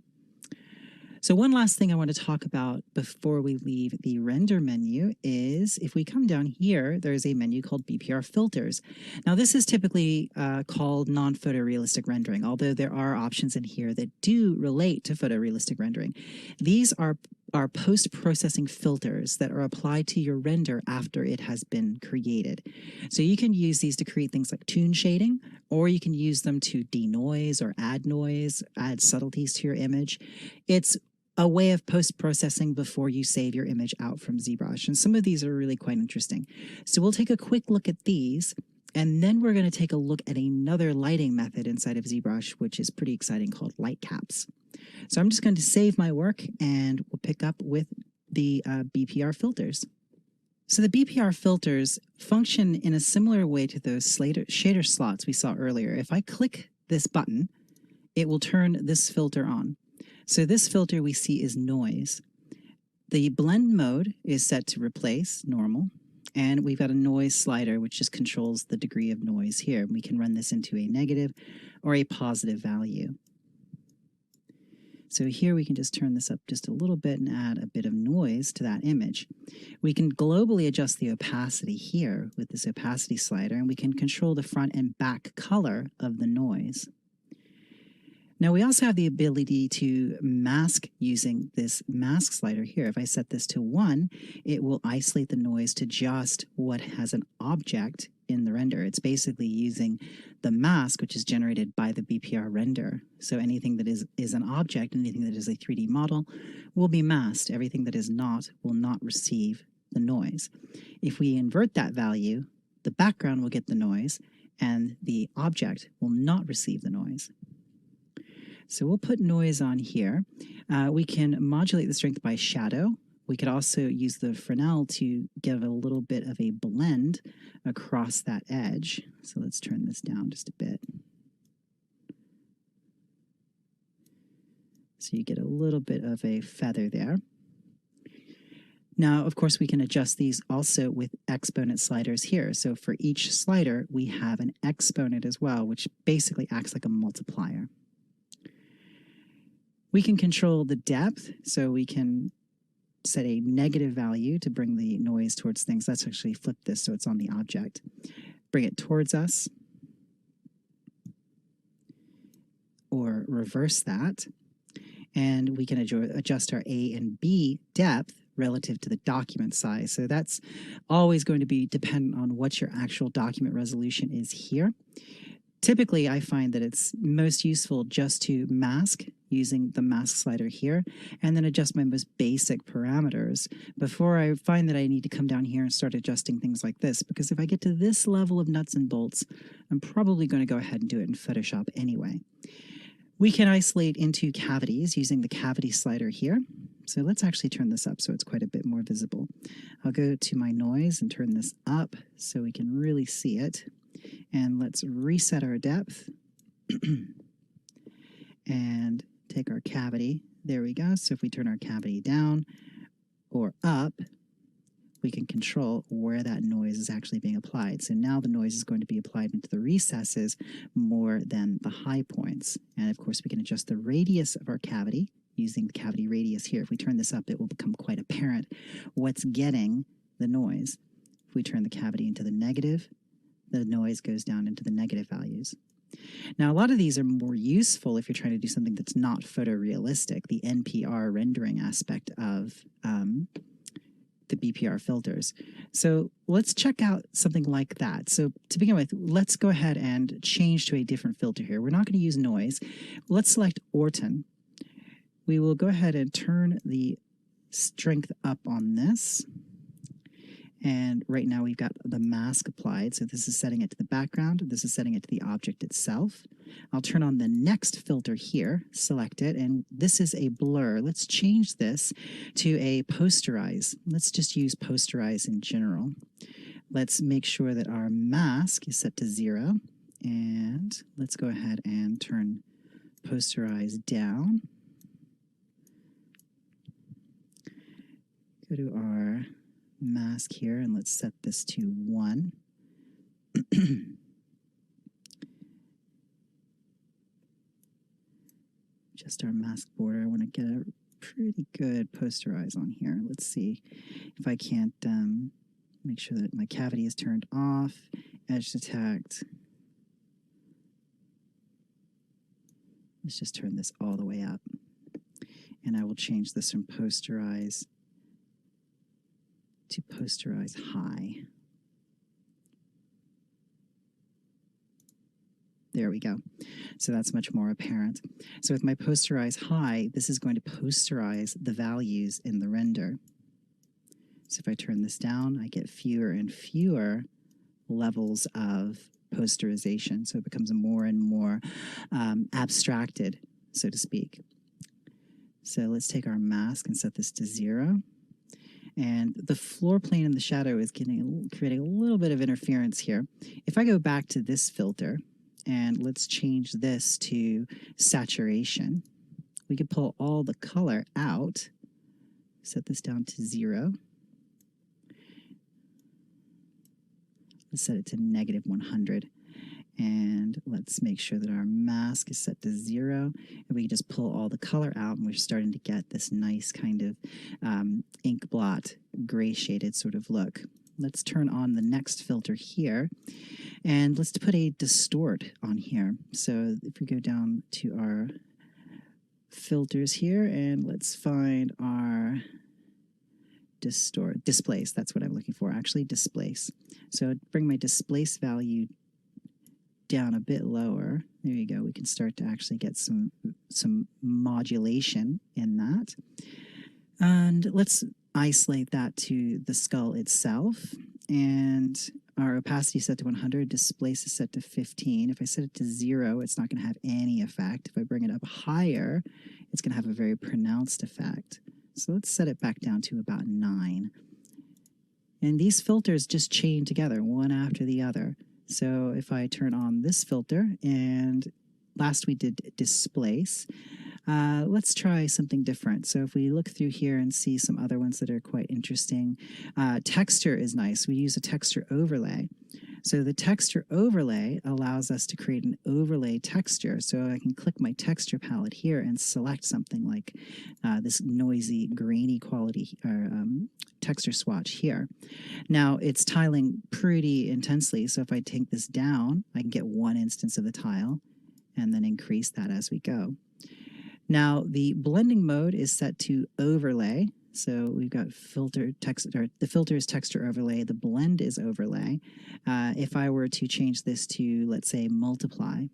So one last thing I want to talk about before we leave the render menu is if we come down here, there's a menu called BPR filters. Now this is typically called non-photorealistic rendering, although there are options in here that do relate to photorealistic rendering. These are post-processing filters that are applied to your render after it has been created. So you can use these to create things like toon shading, or you can use them to denoise or add noise, add subtleties to your image. It's a way of post-processing before you save your image out from ZBrush. And some of these are really quite interesting. So we'll take a quick look at these, and then we're going to take a look at another lighting method inside of ZBrush, which is pretty exciting, called light caps. So I'm just going to save my work, and we'll pick up with the BPR filters. So the BPR filters function in a similar way to those shader slots we saw earlier. If I click this button, it will turn this filter on. So this filter we see is noise. The blend mode is set to replace normal, and we've got a noise slider which just controls the degree of noise here. We can run this into a negative or a positive value. So here we can just turn this up just a little bit and add a bit of noise to that image. We can globally adjust the opacity here with this opacity slider, and we can control the front and back color of the noise. Now we also have the ability to mask using this mask slider here. If I set this to 1, it will isolate the noise to just what has an object in the render. It's basically using the mask, which is generated by the BPR render. So anything that is an object, anything that is a 3D model, will be masked. Everything that is not will not receive the noise. If we invert that value, the background will get the noise, and the object will not receive the noise. So we'll put noise on here. We can modulate the strength by shadow. We could also use the Fresnel to give a little bit of a blend across that edge. So let's turn this down just a bit. So you get a little bit of a feather there. Now, of course, we can adjust these also with exponent sliders here. So for each slider, we have an exponent as well, which basically acts like a multiplier. We can control the depth, so we can set a negative value to bring the noise towards things. Let's actually flip this so it's on the object. Bring it towards us, or reverse that. And we can adjust our A and B depth relative to the document size. So that's always going to be dependent on what your actual document resolution is here. Typically, I find that it's most useful just to mask using the mask slider here, and then adjust my most basic parameters before I find that I need to come down here and start adjusting things like this, because if I get to this level of nuts and bolts, I'm probably going to go ahead and do it in Photoshop anyway. We can isolate into cavities using the cavity slider here. So let's actually turn this up so it's quite a bit more visible. I'll go to my noise and turn this up so we can really see it. And let's reset our depth and take our cavity. There we go. So if we turn our cavity down or up, we can control where that noise is actually being applied. So now the noise is going to be applied into the recesses more than the high points. And of course, we can adjust the radius of our cavity using the cavity radius here. If we turn this up, it will become quite apparent what's getting the noise. If we turn the cavity into the negative, the noise goes down into the negative values. Now, a lot of these are more useful if you're trying to do something that's not photorealistic, the NPR rendering aspect of the BPR filters. So let's check out something like that. So to begin with, let's go ahead and change to a different filter here. We're not going to use noise. Let's select Orton. We will go ahead and turn the strength up on this. And right now we've got the mask applied. So this is setting it to the background. This is setting it to the object itself. I'll turn on the next filter here, select it, and this is a blur. Let's change this to a posterize. Let's just use posterize in general. Let's make sure that our mask is set to 0. And let's go ahead and turn posterize down. Go to our mask here and let's set this to 1. Just our mask border. I want to get a pretty good posterize on here. Let's see if I can't make sure that my cavity is turned off, edge detect. Let's just turn this all the way up. And I will change this from posterize to posterize high. There we go. So that's much more apparent. So with my posterize high, this is going to posterize the values in the render. So if I turn this down, I get fewer and fewer levels of posterization. So it becomes more and more abstracted, so to speak. So let's take our mask and set this to 0. And the floor plane and the shadow is creating a little bit of interference here. If I go back to this filter, and let's change this to saturation, we could pull all the color out, set this down to 0. Let's set it to -100. And let's make sure that our mask is set to 0. And we can just pull all the color out, and we're starting to get this nice kind of ink blot, gray shaded sort of look. Let's turn on the next filter here, and let's put a distort on here. So if we go down to our filters here, and let's find our displace. That's what I'm looking for, actually, displace. So bring my displace value down a bit lower. There you go. We can start to actually get some modulation in that. And let's isolate that to the skull itself. And our opacity set to 100, displace is set to 15. If I set it to 0, it's not going to have any effect. If I bring it up higher, it's going to have a very pronounced effect. So let's set it back down to about 9. And these filters just chain together one after the other. So if I turn on this filter, and last we did displace, let's try something different. So if we look through here and see some other ones that are quite interesting, texture is nice. We use a texture overlay. So the texture overlay allows us to create an overlay texture. So I can click my texture palette here and select something like this noisy, grainy quality or texture swatch here. Now it's tiling pretty intensely. So if I take this down, I can get one instance of the tile and then increase that as we go. Now the blending mode is set to overlay. So we've got filter text, or the filter is texture overlay, the blend is overlay. If I were to change this to, let's say, multiply,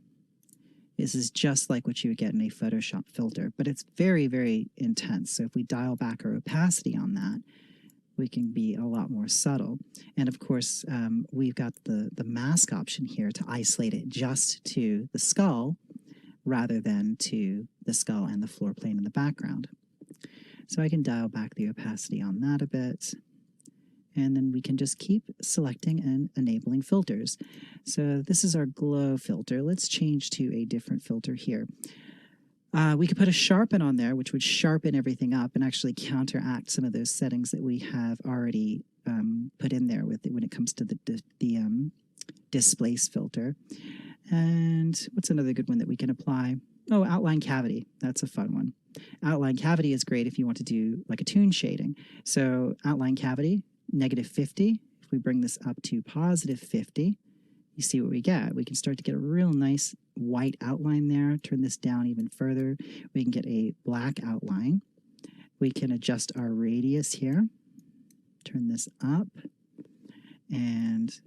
this is just like what you would get in a Photoshop filter, but it's very, very intense. So if we dial back our opacity on that, we can be a lot more subtle. And of course, we've got the mask option here to isolate it just to the skull rather than to the skull and the floor plane in the background. So I can dial back the opacity on that a bit, and then we can just keep selecting and enabling filters. So this is our glow filter. Let's change to a different filter here. We could put a sharpen on there, which would sharpen everything up and actually counteract some of those settings that we have already put in there with it when it comes to the displace filter. And what's another good one that we can apply? Oh, outline cavity. That's a fun one. Outline cavity is great if you want to do like a toon shading. So outline cavity, -50. If we bring this up to +50, you see what we get. We can start to get a real nice white outline there. Turn this down even further. We can get a black outline. We can adjust our radius here. Turn this up. And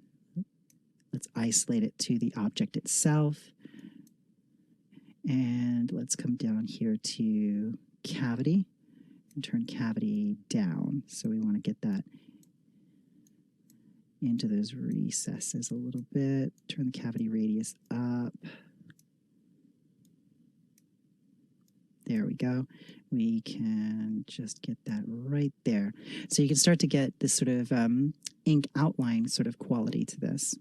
let's isolate it to the object itself. And let's come down here to cavity and turn cavity down. So we want to get that into those recesses a little bit. Turn the cavity radius up. There we go. We can just get that right there. So you can start to get this sort of ink outline sort of quality to this.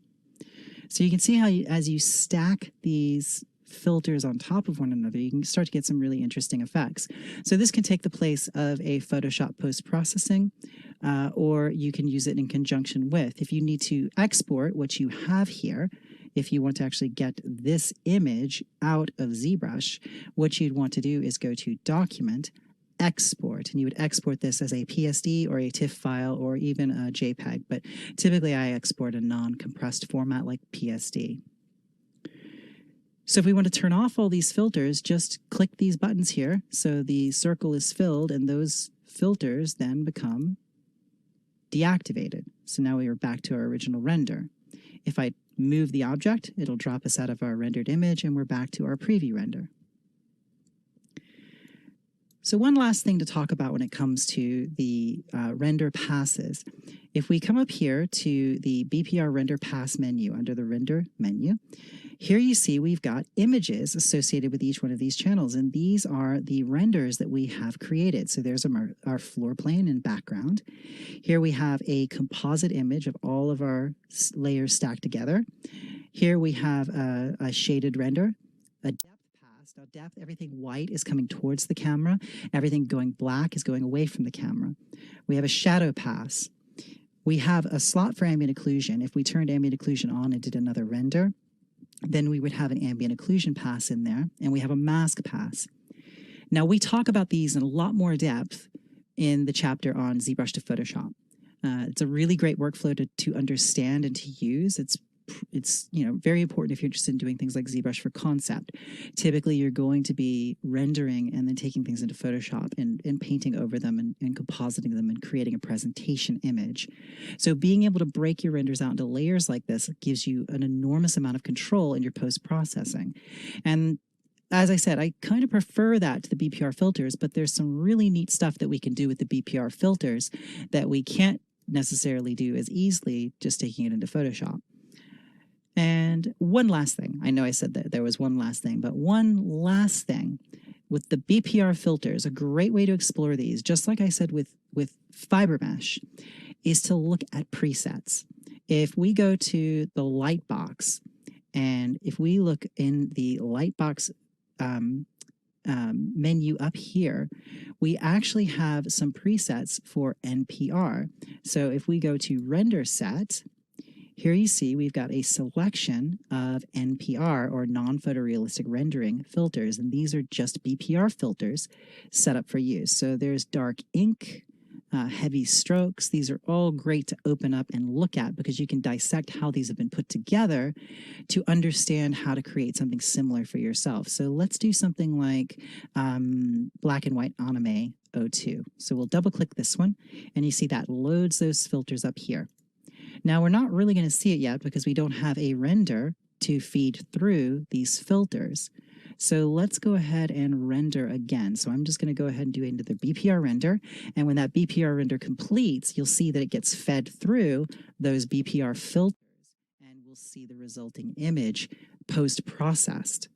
So you can see how as you stack these filters on top of one another, you can start to get some really interesting effects. So this can take the place of a Photoshop post-processing, or you can use it in conjunction with. If you need to export what you have here, if you want to actually get this image out of ZBrush, what you'd want to do is go to Document, Export, and you would export this as a PSD or a TIFF file or even a JPEG, but typically I export a non-compressed format like PSD. So if we want to turn off all these filters, just click these buttons here. So the circle is filled and those filters then become deactivated. So now we are back to our original render. If I move the object, it'll drop us out of our rendered image and we're back to our preview render. So one last thing to talk about when it comes to the render passes. If we come up here to the BPR render pass menu under the render menu, here you see we've got images associated with each one of these channels, and these are the renders that we have created. So there's our floor plane and background. Here we have a composite image of all of our layers stacked together. Here we have a shaded render, a depth pass. Now depth, everything white is coming towards the camera. Everything going black is going away from the camera. We have a shadow pass. We have a slot for ambient occlusion. If we turned ambient occlusion on and did another render, then we would have an ambient occlusion pass in there, and we have a mask pass. Now, we talk about these in a lot more depth in the chapter on ZBrush to Photoshop. It's a really great workflow to understand and to use. It's very important if you're interested in doing things like ZBrush for concept. Typically, you're going to be rendering and then taking things into Photoshop and painting over them and compositing them and creating a presentation image. So being able to break your renders out into layers like this gives you an enormous amount of control in your post-processing. And as I said, I kind of prefer that to the BPR filters, but there's some really neat stuff that we can do with the BPR filters that we can't necessarily do as easily just taking it into Photoshop. And one last thing. I know I said that there was one last thing, but one last thing with the BPR filters, a great way to explore these, just like I said with fiber mesh, is to look at presets. If we go to the Lightbox, and if we look in the Lightbox menu up here, we actually have some presets for NPR. So if we go to Render Set, here you see we've got a selection of NPR, or non-photorealistic rendering filters, and these are just BPR filters set up for use. So there's dark ink, heavy strokes. These are all great to open up and look at because you can dissect how these have been put together to understand how to create something similar for yourself. So let's do something like black and white anime 02. So we'll double click this one, and you see that loads those filters up here. Now we're not really going to see it yet because we don't have a render to feed through these filters. So let's go ahead and render again. So I'm just going to go ahead and do another BPR render. And when that BPR render completes, you'll see that it gets fed through those BPR filters, and we'll see the resulting image post-processed.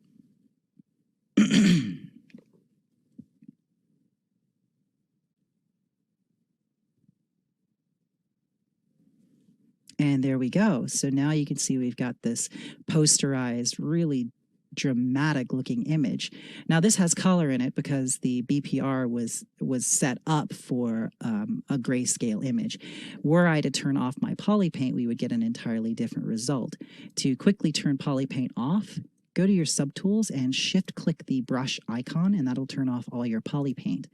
And there we go. So now you can see we've got this posterized, really dramatic looking image. Now this has color in it because the BPR was set up for a grayscale image. Were I to turn off my Polypaint, we would get an entirely different result. To quickly turn Polypaint off, go to your subtools and shift click the brush icon, and that'll turn off all your Polypaint.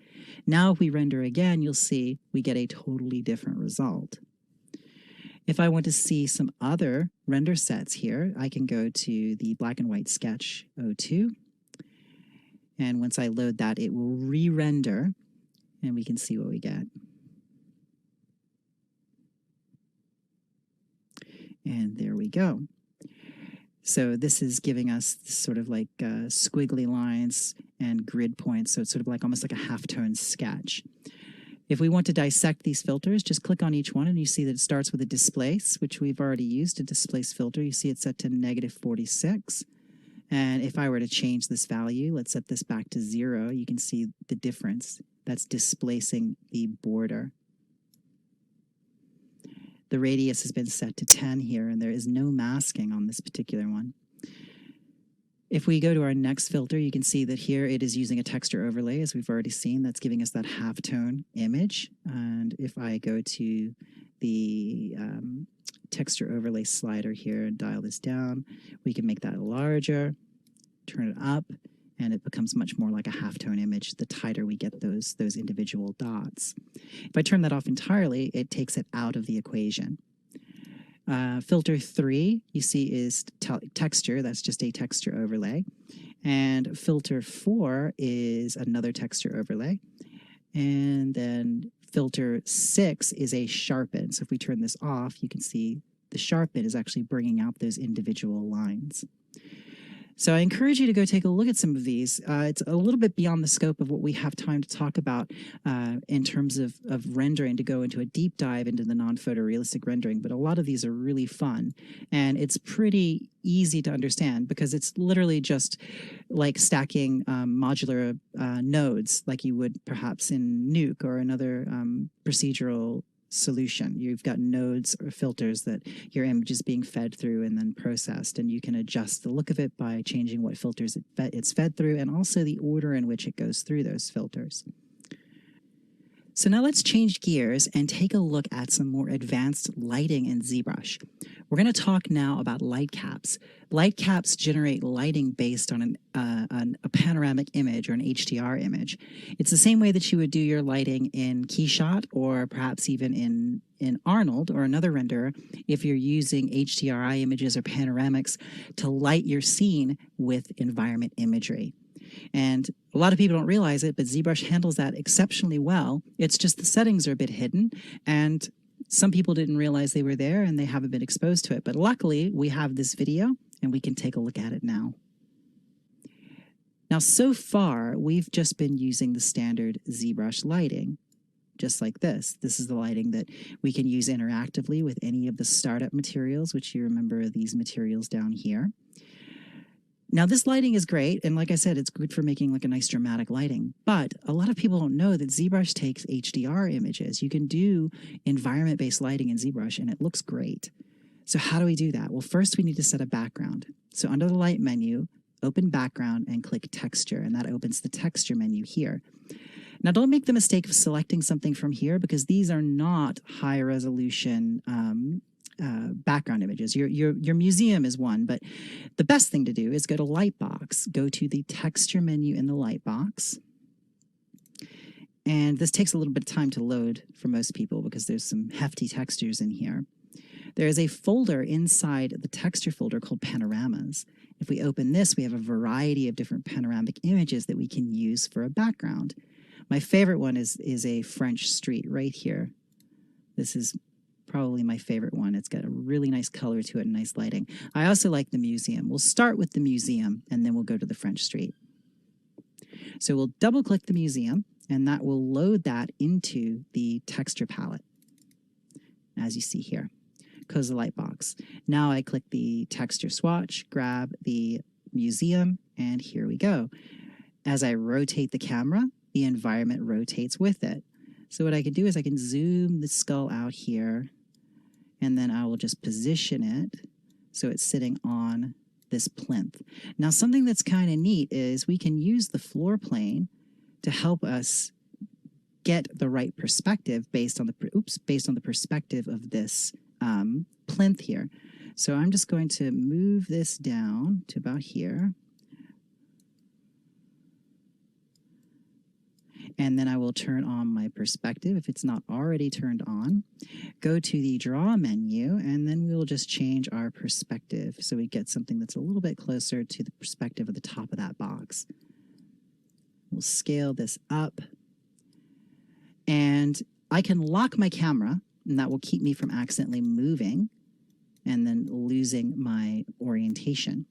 Now if we render again, you'll see we get a totally different result. If I want to see some other render sets here, I can go to the black and white sketch 02. And once I load that, it will re-render, and we can see what we get. And there we go. So this is giving us sort of like squiggly lines and grid points. So it's sort of like almost like a halftone sketch. If we want to dissect these filters, just click on each one, and you see that it starts with a displace, which we've already used, a displace filter. You see it's set to -46. And if I were to change this value, let's set this back to 0, you can see the difference. That's displacing the border. The radius has been set to 10 here, and there is no masking on this particular one. If we go to our next filter, you can see that here it is using a texture overlay, as we've already seen. That's giving us that halftone image. And if I go to the texture overlay slider here and dial this down, we can make that larger, turn it up, and it becomes much more like a halftone image the tighter we get those individual dots. If I turn that off entirely, it takes it out of the equation. Filter 3, you see, is texture. That's just a texture overlay. And filter 4 is another texture overlay. And then filter 6 is a sharpen. So if we turn this off, you can see the sharpen is actually bringing out those individual lines. So I encourage you to go take a look at some of these. It's a little bit beyond the scope of what we have time to talk about in terms of rendering, to go into a deep dive into the non-photorealistic rendering, but a lot of these are really fun. And it's pretty easy to understand because it's literally just like stacking modular nodes like you would perhaps in Nuke or another procedural solution. You've got nodes or filters that your image is being fed through and then processed, and you can adjust the look of it by changing what filters it's fed through, and also the order in which it goes through those filters. So now let's change gears and take a look at some more advanced lighting in ZBrush. We're going to talk now about light caps. Light caps generate lighting based on a panoramic image or an HDR image. It's the same way that you would do your lighting in Keyshot or perhaps even in Arnold or another renderer if you're using HDRI images or panoramics to light your scene with environment imagery. And a lot of people don't realize it, but ZBrush handles that exceptionally well. It's just the settings are a bit hidden, and some people didn't realize they were there and they haven't been exposed to it. But luckily, we have this video and we can take a look at it now. Now, so far, we've just been using the standard ZBrush lighting just like this. This is the lighting that we can use interactively with any of the startup materials, which you remember these materials down here. Now, this lighting is great, and like I said, it's good for making like a nice dramatic lighting, but a lot of people don't know that ZBrush takes HDR images. You can do environment-based lighting in ZBrush, and it looks great. So how do we do that? Well, first we need to set a background. So under the light menu, open background and click texture, and that opens the texture menu here. Now, don't make the mistake of selecting something from here because these are not high resolution background images. Your museum is one, but the best thing to do is go to Lightbox, go to the texture menu in the Lightbox. And this takes a little bit of time to load for most people because there's some hefty textures in here. There is a folder inside the texture folder called Panoramas. If we open this, we have a variety of different panoramic images that we can use for a background. My favorite one is a French street right here. This is probably my favorite one. It's got a really nice color to it and nice lighting. I also like the museum. We'll start with the museum and then we'll go to the French street. So we'll double click the museum and that will load that into the texture palette, as you see here. Close the light box. Now I click the texture swatch, grab the museum, and here we go. As I rotate the camera, the environment rotates with it. So what I can do is I can zoom the skull out here, and then I will just position it so it's sitting on this plinth. Now, something that's kind of neat is we can use the floor plane to help us get the right perspective based on the perspective of this plinth here. So I'm just going to move this down to about here. And then I will turn on my perspective if it's not already turned on. Go to the draw menu, and then we will just change our perspective so we get something that's a little bit closer to the perspective at the top of that box. We'll scale this up. And I can lock my camera, and that will keep me from accidentally moving and then losing my orientation.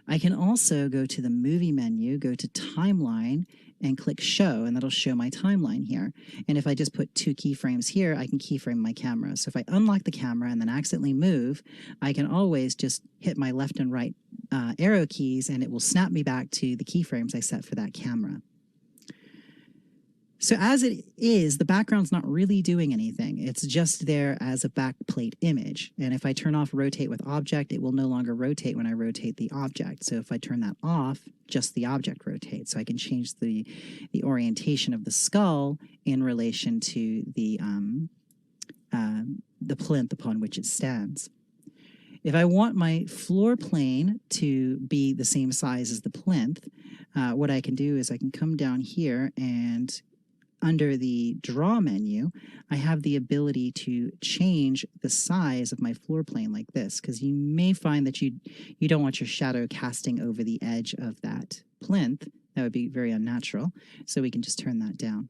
I can also go to the movie menu, go to timeline, and click show, and that'll show my timeline here. And if I just put 2 keyframes here, I can keyframe my camera. So if I unlock the camera and then accidentally move, I can always just hit my left and right arrow keys, and it will snap me back to the keyframes I set for that camera. So as it is, the background's not really doing anything. It's just there as a backplate image. And if I turn off rotate with object, it will no longer rotate when I rotate the object. So if I turn that off, just the object rotates. So I can change the orientation of the skull in relation to the plinth upon which it stands. If I want my floor plane to be the same size as the plinth, what I can do is I can come down here, and under the draw menu, I have the ability to change the size of my floor plane like this, because you may find that you don't want your shadow casting over the edge of that plinth. That would be very unnatural. So we can just turn that down.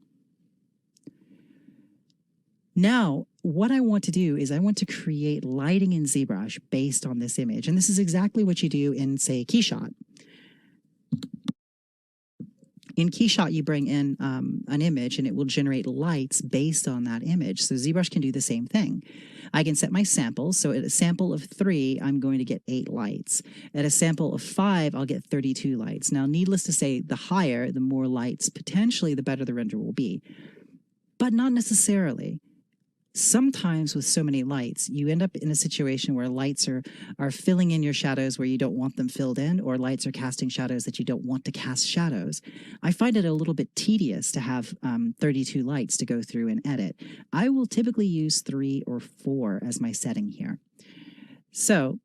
Now, what I want to do is I want to create lighting in ZBrush based on this image. And this is exactly what you do in, say, Keyshot. In Keyshot, you bring in an image and it will generate lights based on that image. So ZBrush can do the same thing. I can set my samples. So at a sample of 3, I'm going to get 8 lights. At a sample of 5, I'll get 32 lights. Now, needless to say, the higher, the more lights, potentially the better the render will be. But not necessarily. Sometimes with so many lights, you end up in a situation where lights are filling in your shadows where you don't want them filled in, or lights are casting shadows that you don't want to cast shadows. I find it a little bit tedious to have 32 lights to go through and edit. I will typically use 3 or 4 as my setting here. So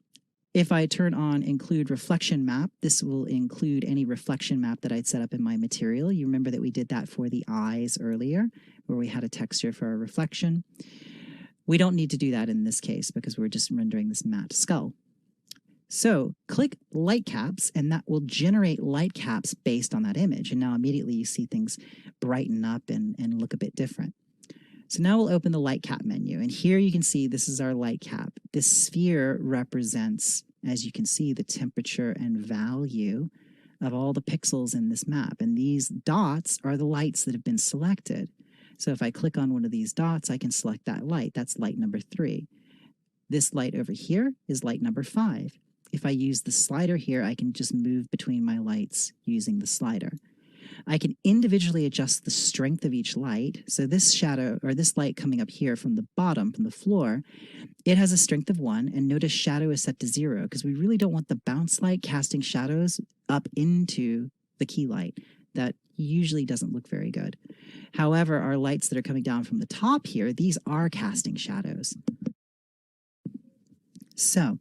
if I turn on include reflection map, this will include any reflection map that I'd set up in my material. You remember that we did that for the eyes earlier, where we had a texture for a reflection. We don't need to do that in this case because we're just rendering this matte skull. So click light caps, and that will generate light caps based on that image. And now immediately you see things brighten up and look a bit different. So now we'll open the light cap menu, and here you can see this is our light cap. This sphere represents, as you can see, the temperature and value of all the pixels in this map. And these dots are the lights that have been selected. So if I click on one of these dots, I can select that light. That's light number 3. This light over here is light number 5. If I use the slider here, I can just move between my lights using the slider. I can individually adjust the strength of each light. So this shadow, or this light coming up here from the bottom, from the floor, it has a strength of 1, and notice shadow is set to 0 because we really don't want the bounce light casting shadows up into the key light. That usually doesn't look very good. However, our lights that are coming down from the top here, these are casting shadows. So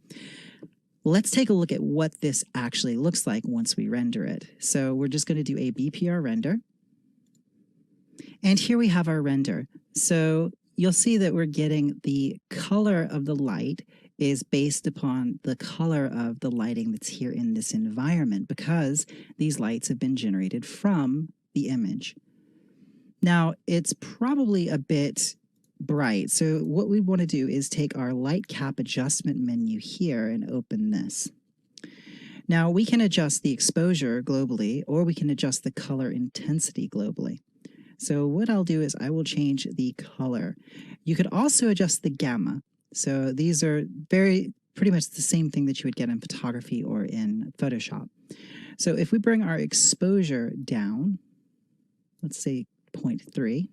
let's take a look at what this actually looks like once we render it. So we're just going to do a BPR render. And here we have our render. So you'll see that we're getting the color of the light is based upon the color of the lighting that's here in this environment because these lights have been generated from the image. Now, it's probably a bit bright. So what we want to do is take our light cap adjustment menu here and open this. Now we can adjust the exposure globally, or we can adjust the color intensity globally. So what I'll do is I will change the color. You could also adjust the gamma. So these are pretty much the same thing that you would get in photography or in Photoshop. So if we bring our exposure down, let's say 0.3,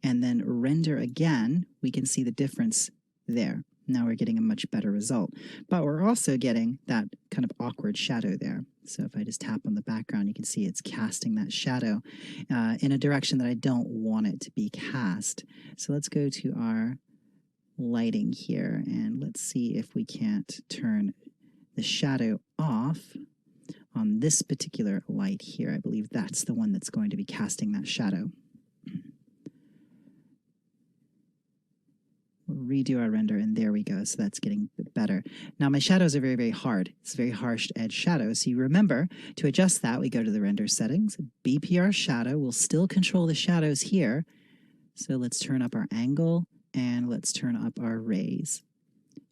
and then render again, we can see the difference there. Now we're getting a much better result. But we're also getting that kind of awkward shadow there. So if I just tap on the background, you can see it's casting that shadow in a direction that I don't want it to be cast. So let's go to our lighting here, and let's see if we can't turn the shadow off on this particular light here. I believe that's the one that's going to be casting that shadow. We'll redo our render, and there we go. So that's getting better. Now my shadows are very, very hard. It's very harsh edge shadow. So you remember, to adjust that, we go to the render settings. BPR shadow will still control the shadows here. So let's turn up our angle, and let's turn up our raise.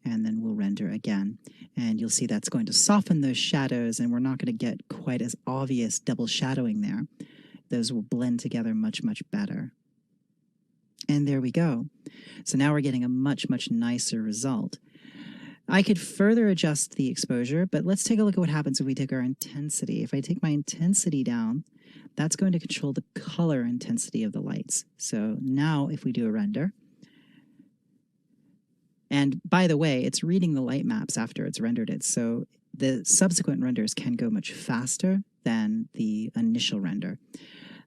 And then we'll render again. And you'll see that's going to soften those shadows, and we're not going to get quite as obvious double shadowing there. Those will blend together much, much better. And there we go. So now we're getting a much, much nicer result. I could further adjust the exposure, but let's take a look at what happens if we take our intensity. If I take my intensity down, that's going to control the color intensity of the lights. So now if we do a render, and by the way, it's reading the light maps after it's rendered it, so the subsequent renders can go much faster than the initial render.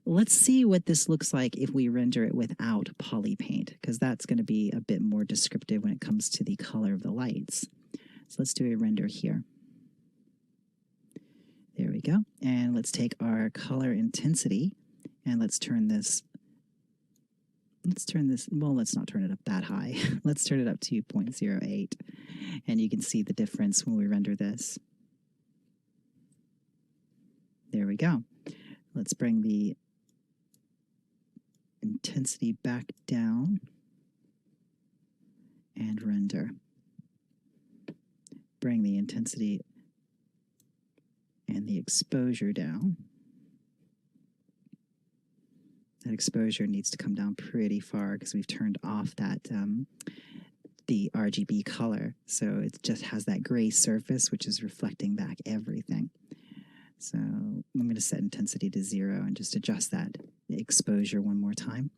Let's see what this looks like if we render it without Polypaint, because that's going to be a bit more descriptive when it comes to the color of the lights. So let's do a render here. There we go. And let's take our color intensity, and let's turn this, well, let's not turn it up that high. Let's turn it up to 0.08. And you can see the difference when we render this. There we go. Let's bring the intensity back down and render. Bring the intensity and the exposure down. That exposure needs to come down pretty far because we've turned off that the RGB color. So it just has that gray surface, which is reflecting back everything. So I'm going to set intensity to 0 and just adjust that exposure one more time.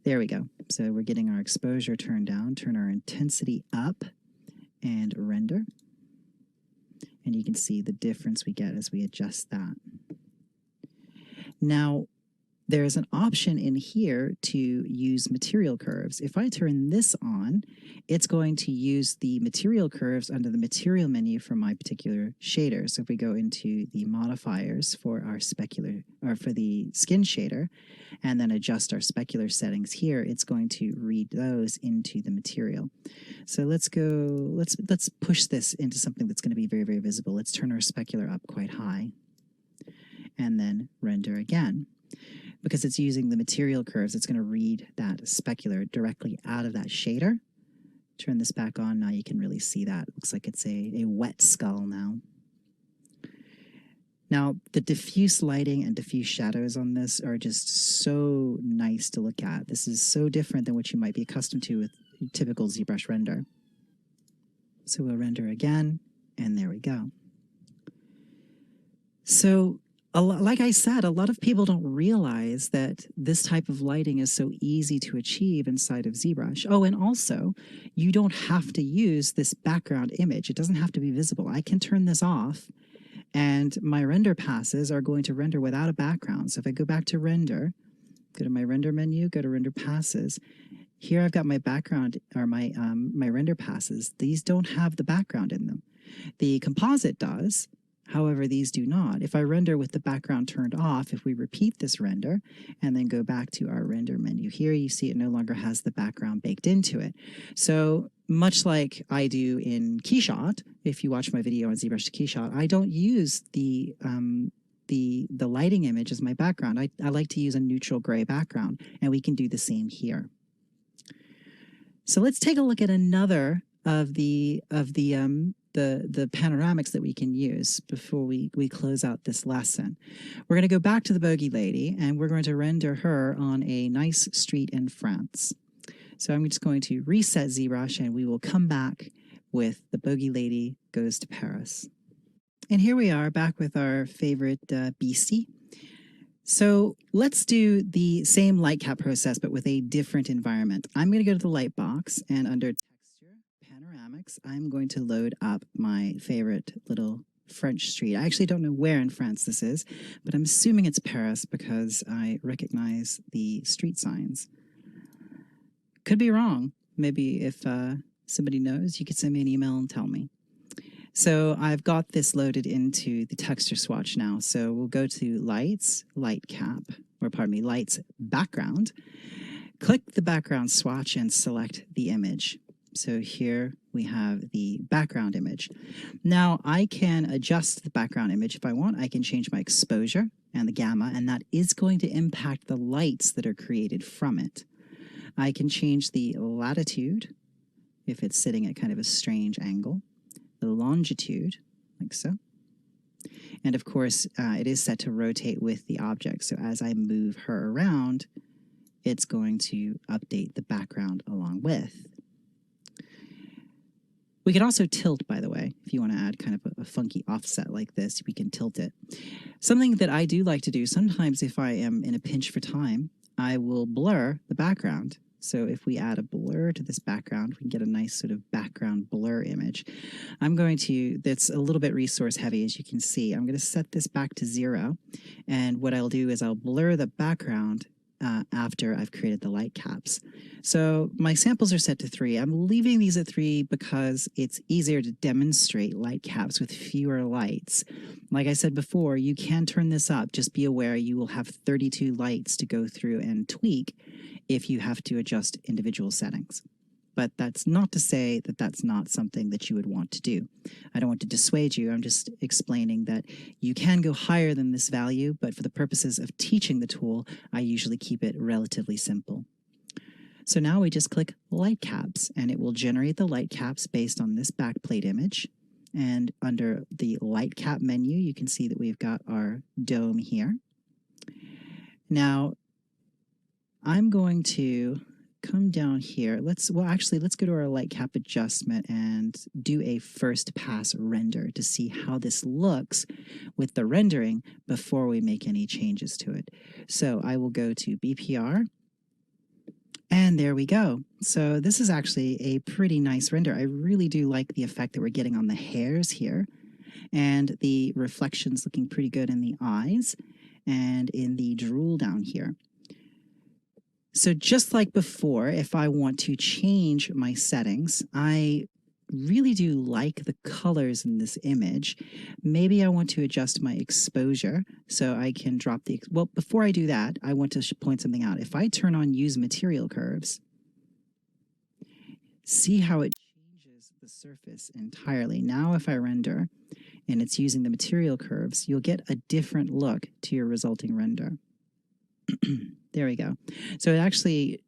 There we go. So we're getting our exposure turned down, turn our intensity up, and render. And you can see the difference we get as we adjust that. Now, there's an option in here to use material curves. If I turn this on, it's going to use the material curves under the material menu for my particular shader. So if we go into the modifiers for our specular, or for the skin shader, and then adjust our specular settings here, it's going to read those into the material. So let's push this into something that's going to be very, very visible. Let's turn our specular up quite high, and then render again. Because it's using the material curves, it's going to read that specular directly out of that shader. Turn this back on. Now you can really see that. Looks like it's a wet skull now. Now, the diffuse lighting and diffuse shadows on this are just so nice to look at. This is so different than what you might be accustomed to with typical ZBrush render. So we'll render again, and there we go. So, like I said, a lot of people don't realize that this type of lighting is so easy to achieve inside of ZBrush. Oh, and also, you don't have to use this background image. It doesn't have to be visible. I can turn this off, and my render passes are going to render without a background. So if I go back to render, go to my render menu, go to render passes. Here I've got my background, or my render passes. These don't have the background in them. The composite does. However, these do not. If I render with the background turned off, if we repeat this render and then go back to our render menu here, you see it no longer has the background baked into it. So much like I do in Keyshot, if you watch my video on ZBrush to Keyshot, I don't use the lighting image as my background. I like to use a neutral gray background, and we can do the same here. So let's take a look at another of the panoramics that we can use before we close out this lesson. We're going to go back to the Bogey Lady, and we're going to render her on a nice street in France. So I'm just going to reset ZBrush, and we will come back with the Bogey Lady Goes to Paris. And here we are back with our favorite beastie. So let's do the same light cap process, but with a different environment. I'm going to go to the light box, and under Texture, Panoramics, I'm going to load up my favorite little French street. I actually don't know where in France this is, but I'm assuming it's Paris because I recognize the street signs. Could be wrong. Maybe if somebody knows, you could send me an email and tell me. So I've got this loaded into the texture swatch now. So we'll go to Lights, Light Cap, or pardon me, Lights, Background. Click the background swatch and select the image. So here we have the background image. Now I can adjust the background image if I want. I can change my exposure and the gamma, and that is going to impact the lights that are created from it. I can change the latitude if it's sitting at kind of a strange angle, the longitude, like so. And of course, it is set to rotate with the object. So as I move her around, it's going to update the background along with. We can also tilt, by the way, if you want to add kind of a funky offset like this, we can tilt it. Something that I do like to do, sometimes if I am in a pinch for time, I will blur the background. So if we add a blur to this background, we can get a nice sort of background blur image. I'm going to, that's a little bit resource heavy, as you can see. I'm going to set this back to 0. And what I'll do is I'll blur the background after I've created the light caps. So my samples are set to 3. I'm leaving these at 3 because it's easier to demonstrate light caps with fewer lights. Like I said before, you can turn this up. Just be aware you will have 32 lights to go through and tweak if you have to adjust individual settings. But that's not to say that that's not something that you would want to do. I don't want to dissuade you. I'm just explaining that you can go higher than this value, but for the purposes of teaching the tool, I usually keep it relatively simple. So now we just click light caps, and it will generate the light caps based on this backplate image. And under the light cap menu, you can see that we've got our dome here. Now, I'm going to come down here. Let's go to our light cap adjustment and do a first pass render to see how this looks with the rendering before we make any changes to it. So I will go to BPR, and there we go. So this is actually a pretty nice render. I really do like the effect that we're getting on the hairs here, and the reflections looking pretty good in the eyes and in the drool down here. So just like before, if I want to change my settings, I really do like the colors in this image. Maybe I want to adjust my exposure so I can drop the, well, before I do that, I want to point something out. If I turn on Use Material Curves, see how it changes the surface entirely. Now if I render and it's using the material curves, you'll get a different look to your resulting render. There we go. So it actually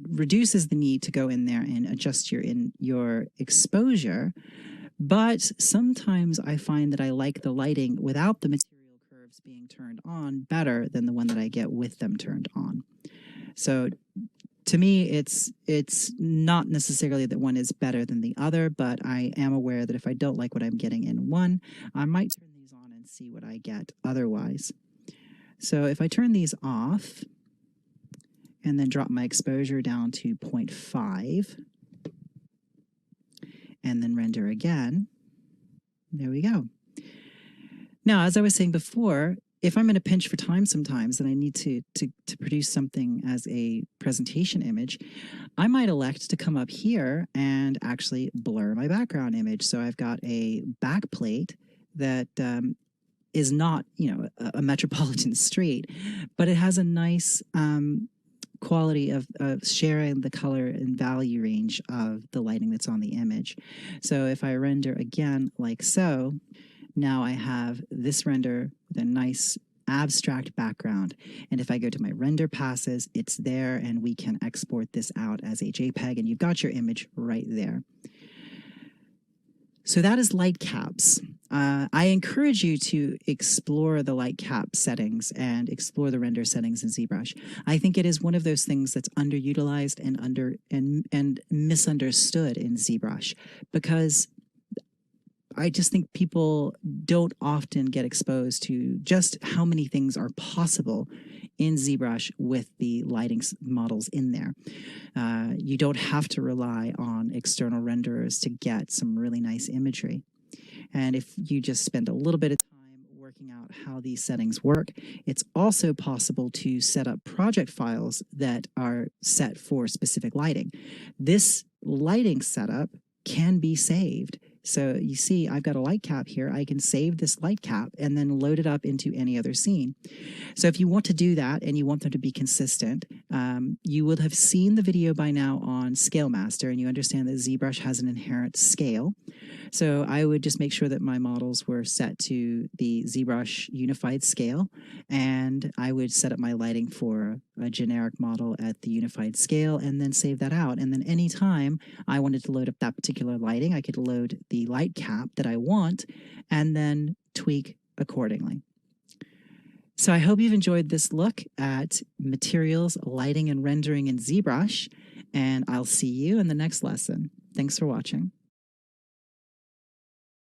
reduces the need to go in there and adjust your exposure, But sometimes I find that I like the lighting without the material curves being turned on better than the one that I get with them turned on. So to me, it's not necessarily that one is better than the other, but I am aware that if I don't like what I'm getting in one, I might turn these on and see what I get otherwise. So if I turn these off and then drop my exposure down to 0.5 and then render again, there we go. Now, as I was saying before, if I'm in a pinch for time sometimes and I need to produce something as a presentation image, I might elect to come up here and actually blur my background image. So I've got a backplate that is not, a metropolitan street, but it has a nice quality of sharing the color and value range of the lighting that's on the image. So if I render again like so, now I have this render with a nice abstract background. And if I go to my render passes, it's there, and we can export this out as a JPEG, and you've got your image right there. So that is light caps. I encourage you to explore the light cap settings and explore the render settings in ZBrush. I think it is one of those things that's underutilized and misunderstood in ZBrush, because I just think people don't often get exposed to just how many things are possible in ZBrush with the lighting models in there. You don't have to rely on external renderers to get some really nice imagery. And if you just spend a little bit of time working out how these settings work, it's also possible to set up project files that are set for specific lighting. This lighting setup can be saved. So you see, I've got a light cap here. I can save this light cap and then load it up into any other scene. So if you want to do that and you want them to be consistent, you will have seen the video by now on Scale Master, and you understand that ZBrush has an inherent scale. So I would just make sure that my models were set to the ZBrush unified scale, and I would set up my lighting for a generic model at the unified scale and then save that out. And then anytime I wanted to load up that particular lighting, I could load the light cap that I want and then tweak accordingly. So I hope you've enjoyed this look at materials, lighting, and rendering in ZBrush, and I'll see you in the next lesson. Thanks for watching.